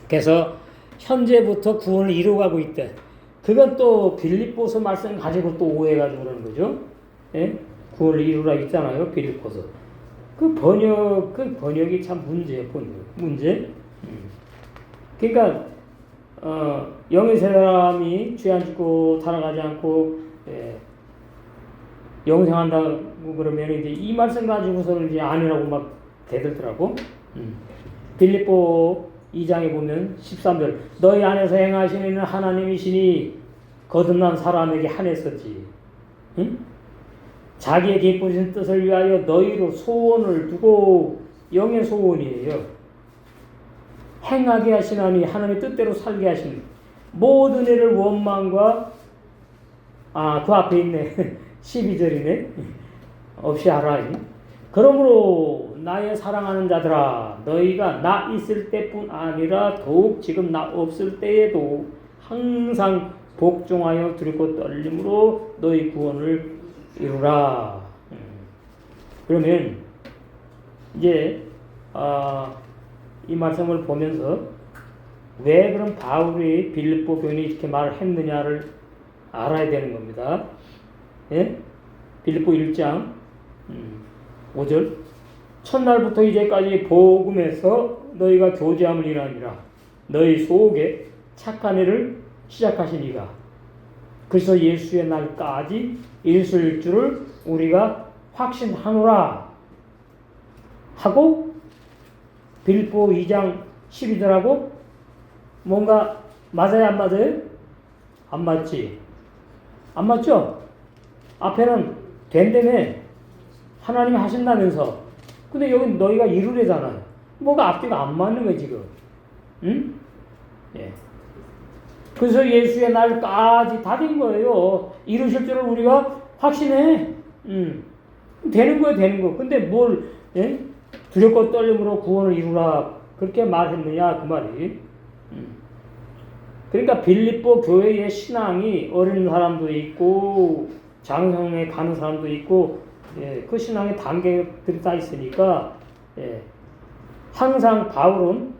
그래서 현재부터 구원을 이루어가고 있대. 그건 또 빌립보서 말씀 가지고 또 오해가지고 그러는 거죠. 예? 구원을 이루라 있잖아요, 빌립보서. 그 번역이 참 문제예요, 문제. 그러니까, 영의 사람이 죄 안 짓고 타락하지 않고, 영생한다고 그러면 이제 이 말씀 가지고서 이제 아니라고 막 대들더라고. 빌립보 2장에 보면 13절 너희 안에서 행하시는 하나님이시니 거듭난 사람에게 한했었지. 응? 자기의 기쁘신 뜻을 위하여 너희로 소원을 두고 영의 소원이에요. 행하게 하시나니 하나님의 뜻대로 살게 하시는 모든 일을 원망과 그 앞에 있네. 12절이네. 없이 하라. 그러므로 나의 사랑하는 자들아 너희가 나 있을 때뿐 아니라 더욱 지금 나 없을 때에도 항상 복종하여 두렵고 떨림으로 너희 구원을 이루라. 그러면 이제 이 말씀을 보면서 왜 그럼 바울이 빌립보 교인이 이렇게 말을 했느냐를 알아야 되는 겁니다. 예? 빌립보 1장 5절 첫날부터 이제까지 복음에서 너희가 교제함을 일하니라. 너희 속에 착한 일을 시작하신 이가 그래서 예수의 날까지 일수일 줄을 우리가 확신하노라 하고 빌립보 2장 12절하고 뭔가 맞아요 안 맞아요? 안 맞지? 안 맞죠? 앞에는 된다며 하나님이 하신다면서 근데 여기 너희가 이루래잖아요. 뭐가 앞뒤가 안 맞는 거야 지금. 응? 예. 그래서 예수의 날까지 다 된 거예요. 이루실 줄을 우리가 확신해. 되는 거야 되는 거. 근데 뭘 두렵고 떨림으로 구원을 이루라 그렇게 말했느냐 그 말이. 그러니까 빌립보 교회의 신앙이 어린 사람도 있고 장성에 가는 사람도 있고 그 신앙의 단계들이 다 있으니까 항상 바울은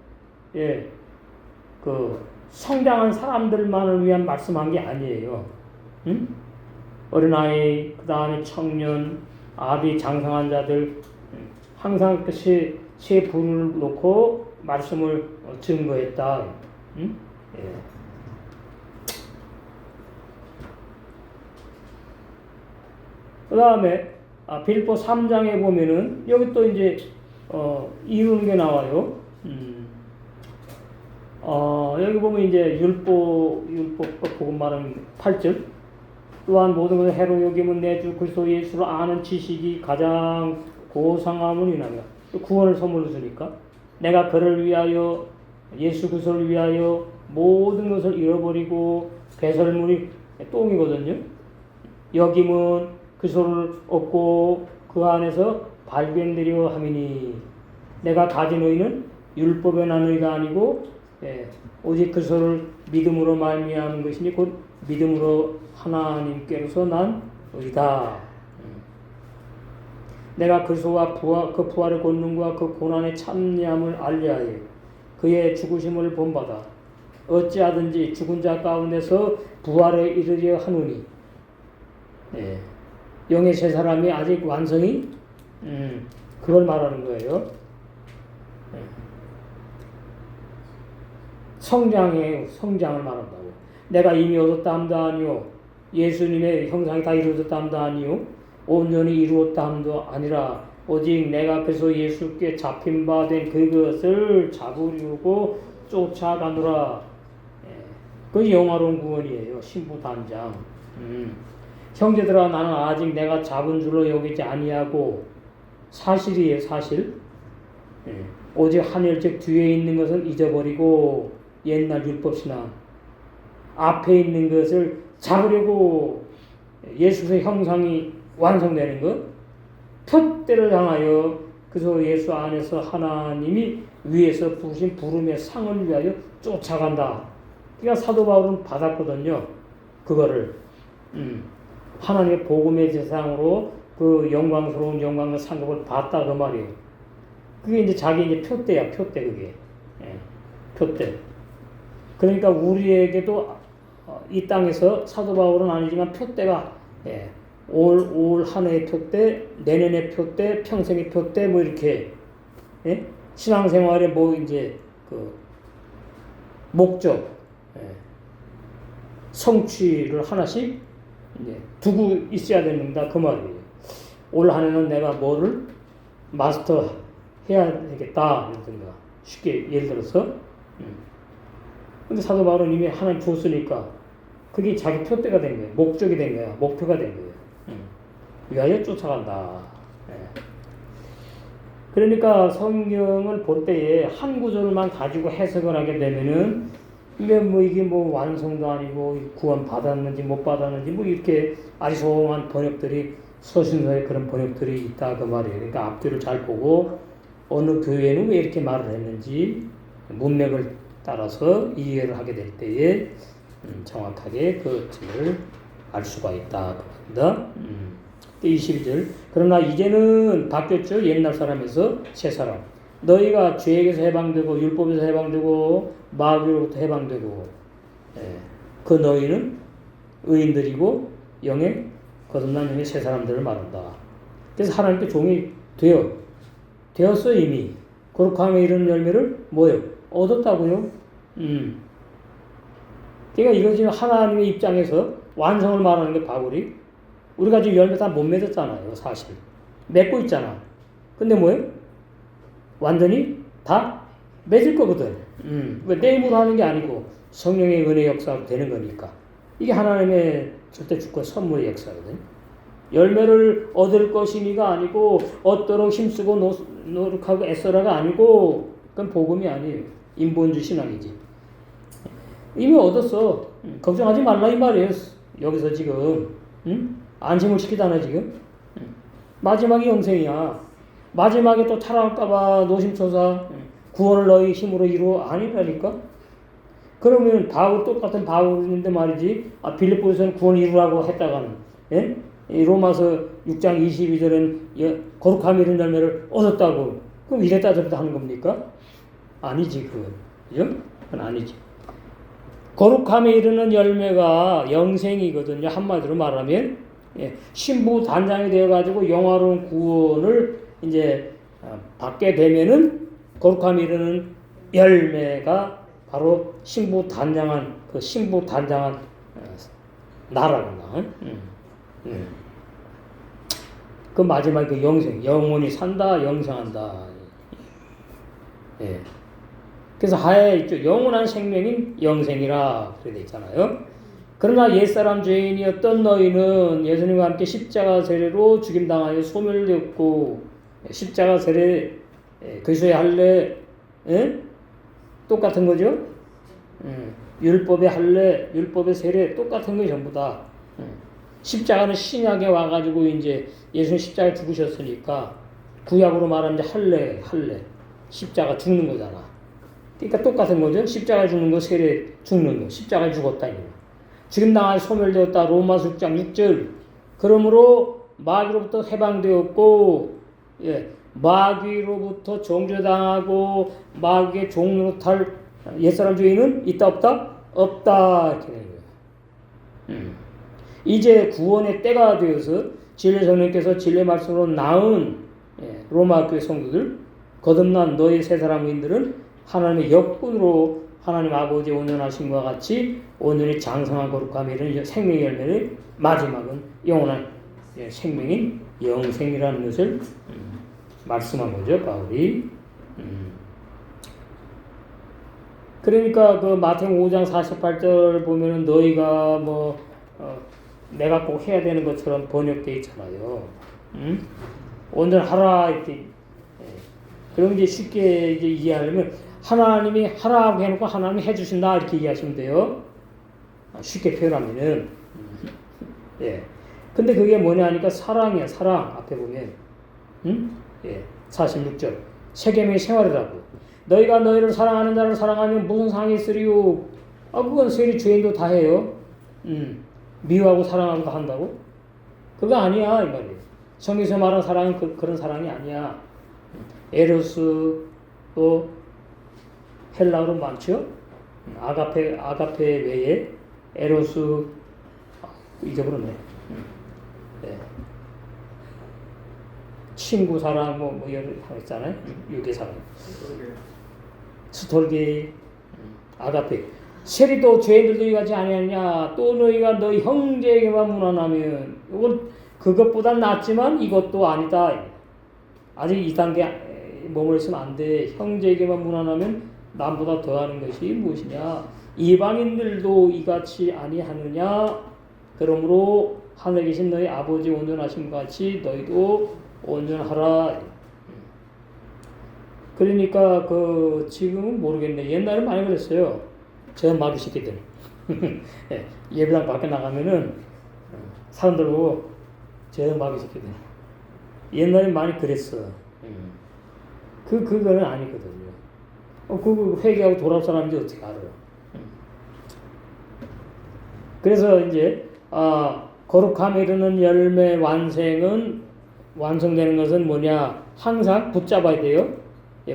그 성장한 사람들만을 위한 말씀한 게 아니에요. 어린아이, 그 다음에 청년, 아비, 장성한 자들 항상 그 세 분을 놓고 말씀을 증거했다. 그 다음에 빌립보 3장에 보면은 여기 또 이제 이루는 게 나와요. 여기 보면 이제 율법과 복음 말하는 8절. 또한 모든 것을 해로 여기면 내 주 그리스도 예수를 아는 지식이 가장 고상함을 인하며 구원을 선물로 주니까 내가 그를 위하여 예수 그리스도를 위하여 모든 것을 잃어버리고 배설물이 똥이거든요. 여김은 그리스도를 얻고 그 안에서 발견되려 함이니 내가 가진 의는 율법에 난 의가 아니고 오직 그리스도를 믿음으로 말미암은 것이니 곧 믿음으로 하나님께로서 난 의다. 내가 그리스도와 그 부활의 권능과 그 고난의 참여함을 알리하여 그의 죽으심을 본받아 어찌하든지 죽은 자 가운데서 부활에 이르려 하노니 영의 세 사람이 아직 완성이 그걸 말하는 거예요. 성장을 말한다고. 내가 이미 얻었다 함도 아니요 예수님의 형상이 다 이루어졌다 함도 아니요 온전히 이루었다 함도 아니라 오직 내가 그래서 예수께 잡힌 바 된 그것을 잡으려고 쫓아가노라. 그 영화로운 구원이에요. 신부단장. 형제들아 나는 아직 내가 잡은 줄로 여기지 아니하고 사실이에요. 사실. 오직 한열적 뒤에 있는 것은 잊어버리고 옛날 율법신앙 앞에 있는 것을 잡으려고 예수의 형상이 완성되는 것 표대를 향하여 그래서 예수 안에서 하나님이 위에서 부으신 부름의 상을 위하여 쫓아간다. 그러니까 사도 바울은 받았거든요. 그거를 하나님의 복음의 대상으로 그 영광스러운 상급을 받다 그 말이에요. 그게 이제 자기 이제 표대야. 표대 그게. 표대. 그러니까 우리에게도 이 땅에서 사도 바울은 아니지만 표대가 올 한 해의 표대, 내년의 표대, 평생의 표대 뭐 이렇게 신앙생활에 뭐 이제 그 목적 성취를 하나씩 이제 두고 있어야 된다 그 말이에요. 올 한 해는 내가 뭐를 마스터 해야 되겠다 이러든가 쉽게 예를 들어서 근데 사도 바울은 이미 하나님 줬으니까 그게 자기 표대가 된 거예요. 목적이 된 거야. 목표가 된 거예요. 위하여 쫓아간다. 그러니까 성경을 볼 때에 한 구절만 가지고 해석을 하게 되면은 이게 뭐 완성도 아니고 구원 받았는지 못 받았는지 뭐 이렇게 아리송한 번역들이 서신서에 그런 번역들이 있다 그 말이에요. 그러니까 앞뒤를 잘 보고 어느 교회는 왜 이렇게 말을 했는지 문맥을 따라서 이해를 하게 될 때에 정확하게 그 뜻을 알 수가 있다 그 말입니다. 22절 그러나 이제는 바뀌었죠. 옛날 사람에서 새 사람 너희가 죄에게서 해방되고 율법에서 해방되고 마귀로부터 해방되고 그 너희는 의인들이고 영에 거듭난 영의 새 사람들을 말한다. 그래서 하나님께 종이 되었어 이미. 거룩함에 이르는 열매를 뭐요? 얻었다고요. 그러니까 이건 지금 하나님의 입장에서 완성을 말하는 게 바울이 우리가 지금 열매 다 못 맺었잖아요. 사실 맺고 있잖아. 근데 뭐예요? 완전히 다 맺을 거거든. 왜 내 힘으로 하는 게 아니고 성령의 은혜 역사로 되는 거니까. 이게 하나님의 절대 주권 선물의 역사거든. 열매를 얻을 것이니가 아니고 얻도록 힘쓰고 노력하고 애써라가 아니고 그건 복음이 아니에요. 인본주의 신앙이지. 이미 얻었어. 걱정하지 말라 이 말이에요. 여기서 지금 안심을 시키잖아 지금. 마지막이 영생이야. 마지막에 또 타락할까봐 노심초사 구원을 너희 힘으로 이루어 아니라니까. 그러면 똑같은 바울인데 말이지. 빌립보에서는 구원을 이루라고 했다가는 이 로마서 6장 22절은 거룩함이 이른 열매를 얻었다고. 그럼 이랬다 저랬다 하는 겁니까? 아니지 그건. 그죠? 그건 아니지. 거룩함에 이르는 열매가 영생이거든요. 한마디로 말하면 신부 단장이 되어가지고 영화로운 구원을 이제 받게 되면은 거룩함에 이르는 열매가 바로 신부 단장한 나라구나. 그 마지막 그 영생, 영원히 산다, 영생한다. 예. 그래서 하에 있죠. 영원한 생명인 영생이라 그렇게 돼 있잖아요. 그러나 옛사람 죄인이었던 너희는 예수님과 함께 십자가 세례로 죽임당하여 소멸되었고, 십자가 세례 그리스도의 할례 똑같은 거죠. 율법의 할례, 율법의 세례 똑같은 거 전부 다. 십자가는 신약에 와가지고 이제 예수님 십자가에 죽으셨으니까 구약으로 말하면 이제 할례 십자가 죽는 거잖아. 그러니까 똑같은 거죠. 십자가에 죽는 거, 세례 죽는 거, 십자가에 죽었다 이거. 죽임당하여 소멸되었다. 로마서 6장 6절. 그러므로 마귀로부터 해방되었고, 마귀로부터 정죄당하고 마귀의 종으로 탈 옛사람 죄인은 있다 없다? 없다 이렇게 되는 거예요. 이제 구원의 때가 되어서 진리 성령께서 진리 말씀으로 낳은 로마 교회 성도들, 거듭난 너희 새 사람인들은 하나님의 역군으로 하나님 아버지의 온전하심과 같이 온전히 장성한 거룩함에 이르는 생명의 열매를 마지막은 영원한 생명인 영생이라는 것을 말씀한 거죠, 바울이. 그러니까 그 마태복음 5장 48절 보면은 너희가 내가 꼭 해야 되는 것처럼 번역되어 있잖아요. 온전하라 이렇게. 그럼 이제 쉽게 이제 이해하려면 하나님이 하라고 해놓고 하나님이 해주신다 이렇게 이해하시면 돼요. 쉽게 표현하면은. 근데 그게 뭐냐 하니까 사랑이야, 사랑. 앞에 보면. 46절. 세계명의 생활이라고. 너희가 너희를 사랑하는 자를 사랑하면 무슨 상이 있으리요? 그건 세리 죄인도 다 해요. 미워하고 사랑하고 다 한다고? 그거 아니야, 이 말이에요. 성경에서 말하는 사랑은 그런 사랑이 아니야. 에로스, 또 헬라어로 많죠? 아가페 외에 에로스, 잊어버렸네. 친구 사랑 여러 있잖아요. 육의 사랑. 스톨기, 아가페. 세리도 죄인들도 같이 아니하냐. 또 너희가 너희 형제에게만 무난하면 이건 그것보다 낫지만 이것도 아니다. 아직 2단계 머물러 있으면 안 돼. 형제에게만 무난하면 남보다 더하는 것이 무엇이냐. 이방인들도 이같이 아니하느냐. 그러므로 하늘에 계신 너희 아버지 온전하심 같이 너희도 온전하라. 그러니까 지금은 모르겠네. 옛날에 많이 그랬어요. 저 마귀 새끼들. 예배당 밖에 나가면은 사람들 보고 저 마귀 새끼들. 옛날에 많이 그랬어. 그거는 아니거든요. 그 회개하고 돌아올 사람인지 어떻게 알아요? 그래서 이제 거룩함에 이르는 열매 완성되는 것은 뭐냐? 항상 붙잡아야 돼요.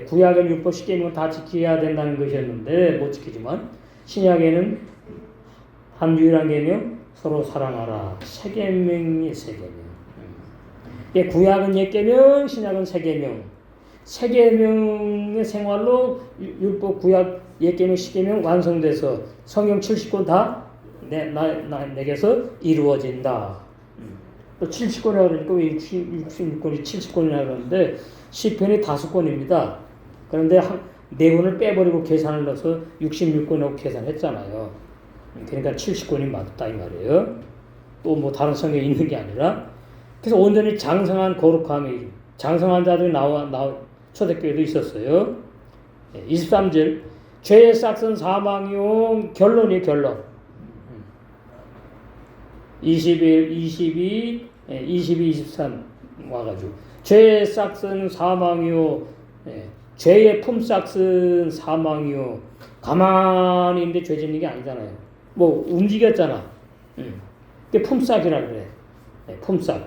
구약은 율법 십계명을 다 지켜야 된다는 것이었는데 못 지키지만 신약에는 한 유일한 계명 서로 사랑하라. 새 계명이 새 계명. 구약은 옛 계명, 신약은 새 계명. 새 계명의 생활로 율법 구약 옛 계명 십계명 완성돼서 성경 70권 다 내게서 이루어진다. 또 70권이라고 그러니까 왜 66권이 70권이라고 그러는데 시편이 5권입니다. 그런데 4권을 빼버리고 계산을 넣어서 66권하고 계산했잖아요. 그러니까 70권이 맞다 이 말이에요. 또 다른 성경에 있는 게 아니라. 그래서 온전히 장성한 거룩함이 장성한 자들이 초대교회도 있었어요. 23절 죄의 싹은 사망이요. 결론이 결론. 21, 22, 23 와가지고 죄의 싹은 사망이요. 죄의 품삯은 사망이요. 가만히 있는데 죄 짓는 게 아니잖아요. 움직였잖아. 그게 품삯이라 그래. 품삯.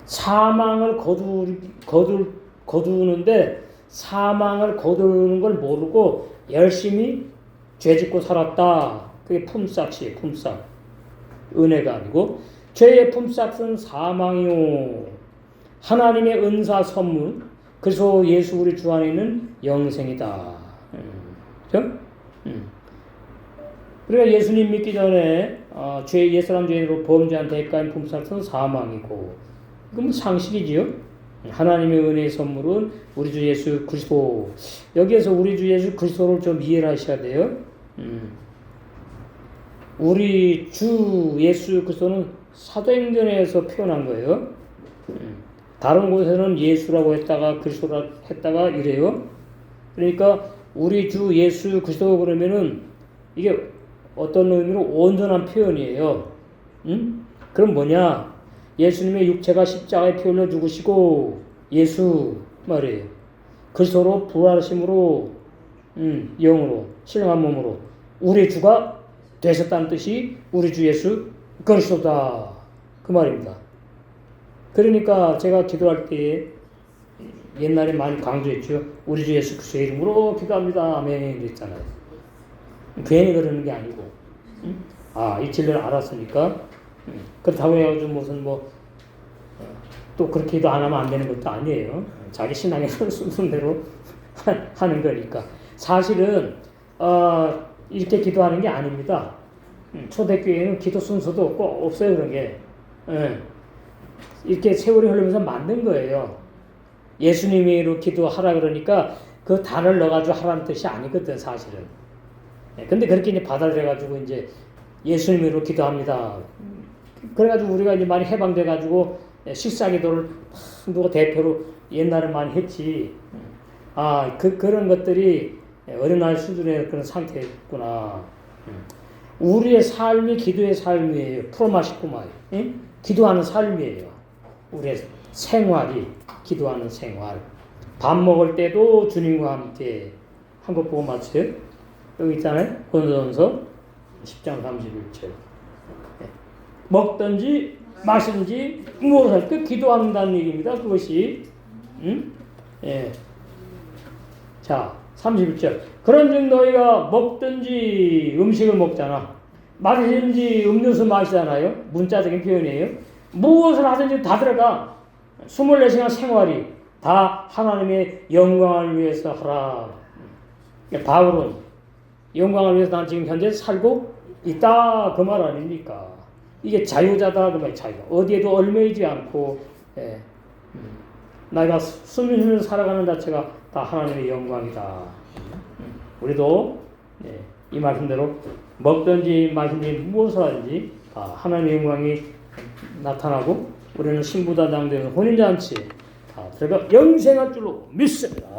사망을 거두는데 사망을 거두는 걸 모르고 열심히 죄 짓고 살았다. 그게 품삯이에요. 품삯. 은혜가 아니고 죄의 품삯은 사망이요. 하나님의 은사 선물. 그래서 예수 우리 주 안에 있는 영생이다. 그렇죠? 그러니까 예수님 믿기 전에 옛사람 죄인으로 범죄한 대가인 품삯은 사망이고 이건 뭐 상식이지요. 하나님의 은혜의 선물은 우리 주 예수 그리스도. 여기에서 우리 주 예수 그리스도를 좀 이해를 하셔야 돼요. 우리 주 예수 그리스도는 사도행전에서 표현한 거예요. 다른 곳에는 예수라고 했다가 그리스도라 했다가 이래요. 그러니까 우리 주 예수 그리스도 그러면은 이게 어떤 의미로 온전한 표현이에요. 그럼 뭐냐? 예수님의 육체가 십자가에 피 흘려 죽으시고 예수 말이에요. 그리스도로 부활하심으로 영으로 신령한 몸으로 우리 주가 되셨다는 뜻이 우리 주 예수 그리스도다 그 말입니다. 그러니까 제가 기도할 때 옛날에 많이 강조했죠. 우리 주 예수 그리스도의 이름으로 기도합니다. 아멘 그랬잖아요. 괜히 그러는 게 아니고 이 진리를 알았으니까 그렇다고 해가지고 무슨 또 그렇게 기도 안 하면 안 되는 것도 아니에요. 자기 신앙의 순서대로 하는 거니까. 사실은 이렇게 기도하는 게 아닙니다. 초대교회는 기도 순서도 없어요. 그런 게. 이렇게 세월이 흐르면서 만든 거예요. 예수님으로 기도하라 그러니까 그 단어를 넣어가지고 하라는 뜻이 아니거든 사실은. 근데 그렇게 이제 받아들여가지고 이제 예수님으로 기도합니다. 그래가지고 우리가 이제 많이 해방돼가지고 식사기도를 누가 대표로 옛날에 많이 했지. 그런 것들이 어린아이 수준의 그런 상태였구나. 우리의 삶이 기도의 삶이에요. 프로마시코마이. 기도하는 삶이에요. 우리의 생활이 기도하는 생활. 밥 먹을 때도 주님과 함께 한 것 보고 맞춰요. 여기 있잖아요. 고린도전서 10장 31절. 먹든지 마시든지 무엇을 그 기도한다는 얘기입니다. 그것이. 자, 31절. 그런즉 너희가 먹든지 음식을 먹잖아. 마시든지 음료수 마시잖아요. 문자적인 표현이에요. 무엇을 하든지 다 들어가. 24시간 생활이 다 하나님의 영광을 위해서 하라. 바울은 영광을 위해서 난 지금 현재 살고 있다 그 말 아닙니까? 이게 자유자다 그 말. 자유. 어디에도 얽매이지 않고 나이가 숨쉬면서 살아가는 자체가 다 하나님의 영광이다. 우리도 이 말씀대로 먹든지 마시든지 무엇을 하든지 다 하나님의 영광이 나타나고 우리는 신부다장되는 혼인잔치에 다 들어가 영생할 줄로 믿습니다.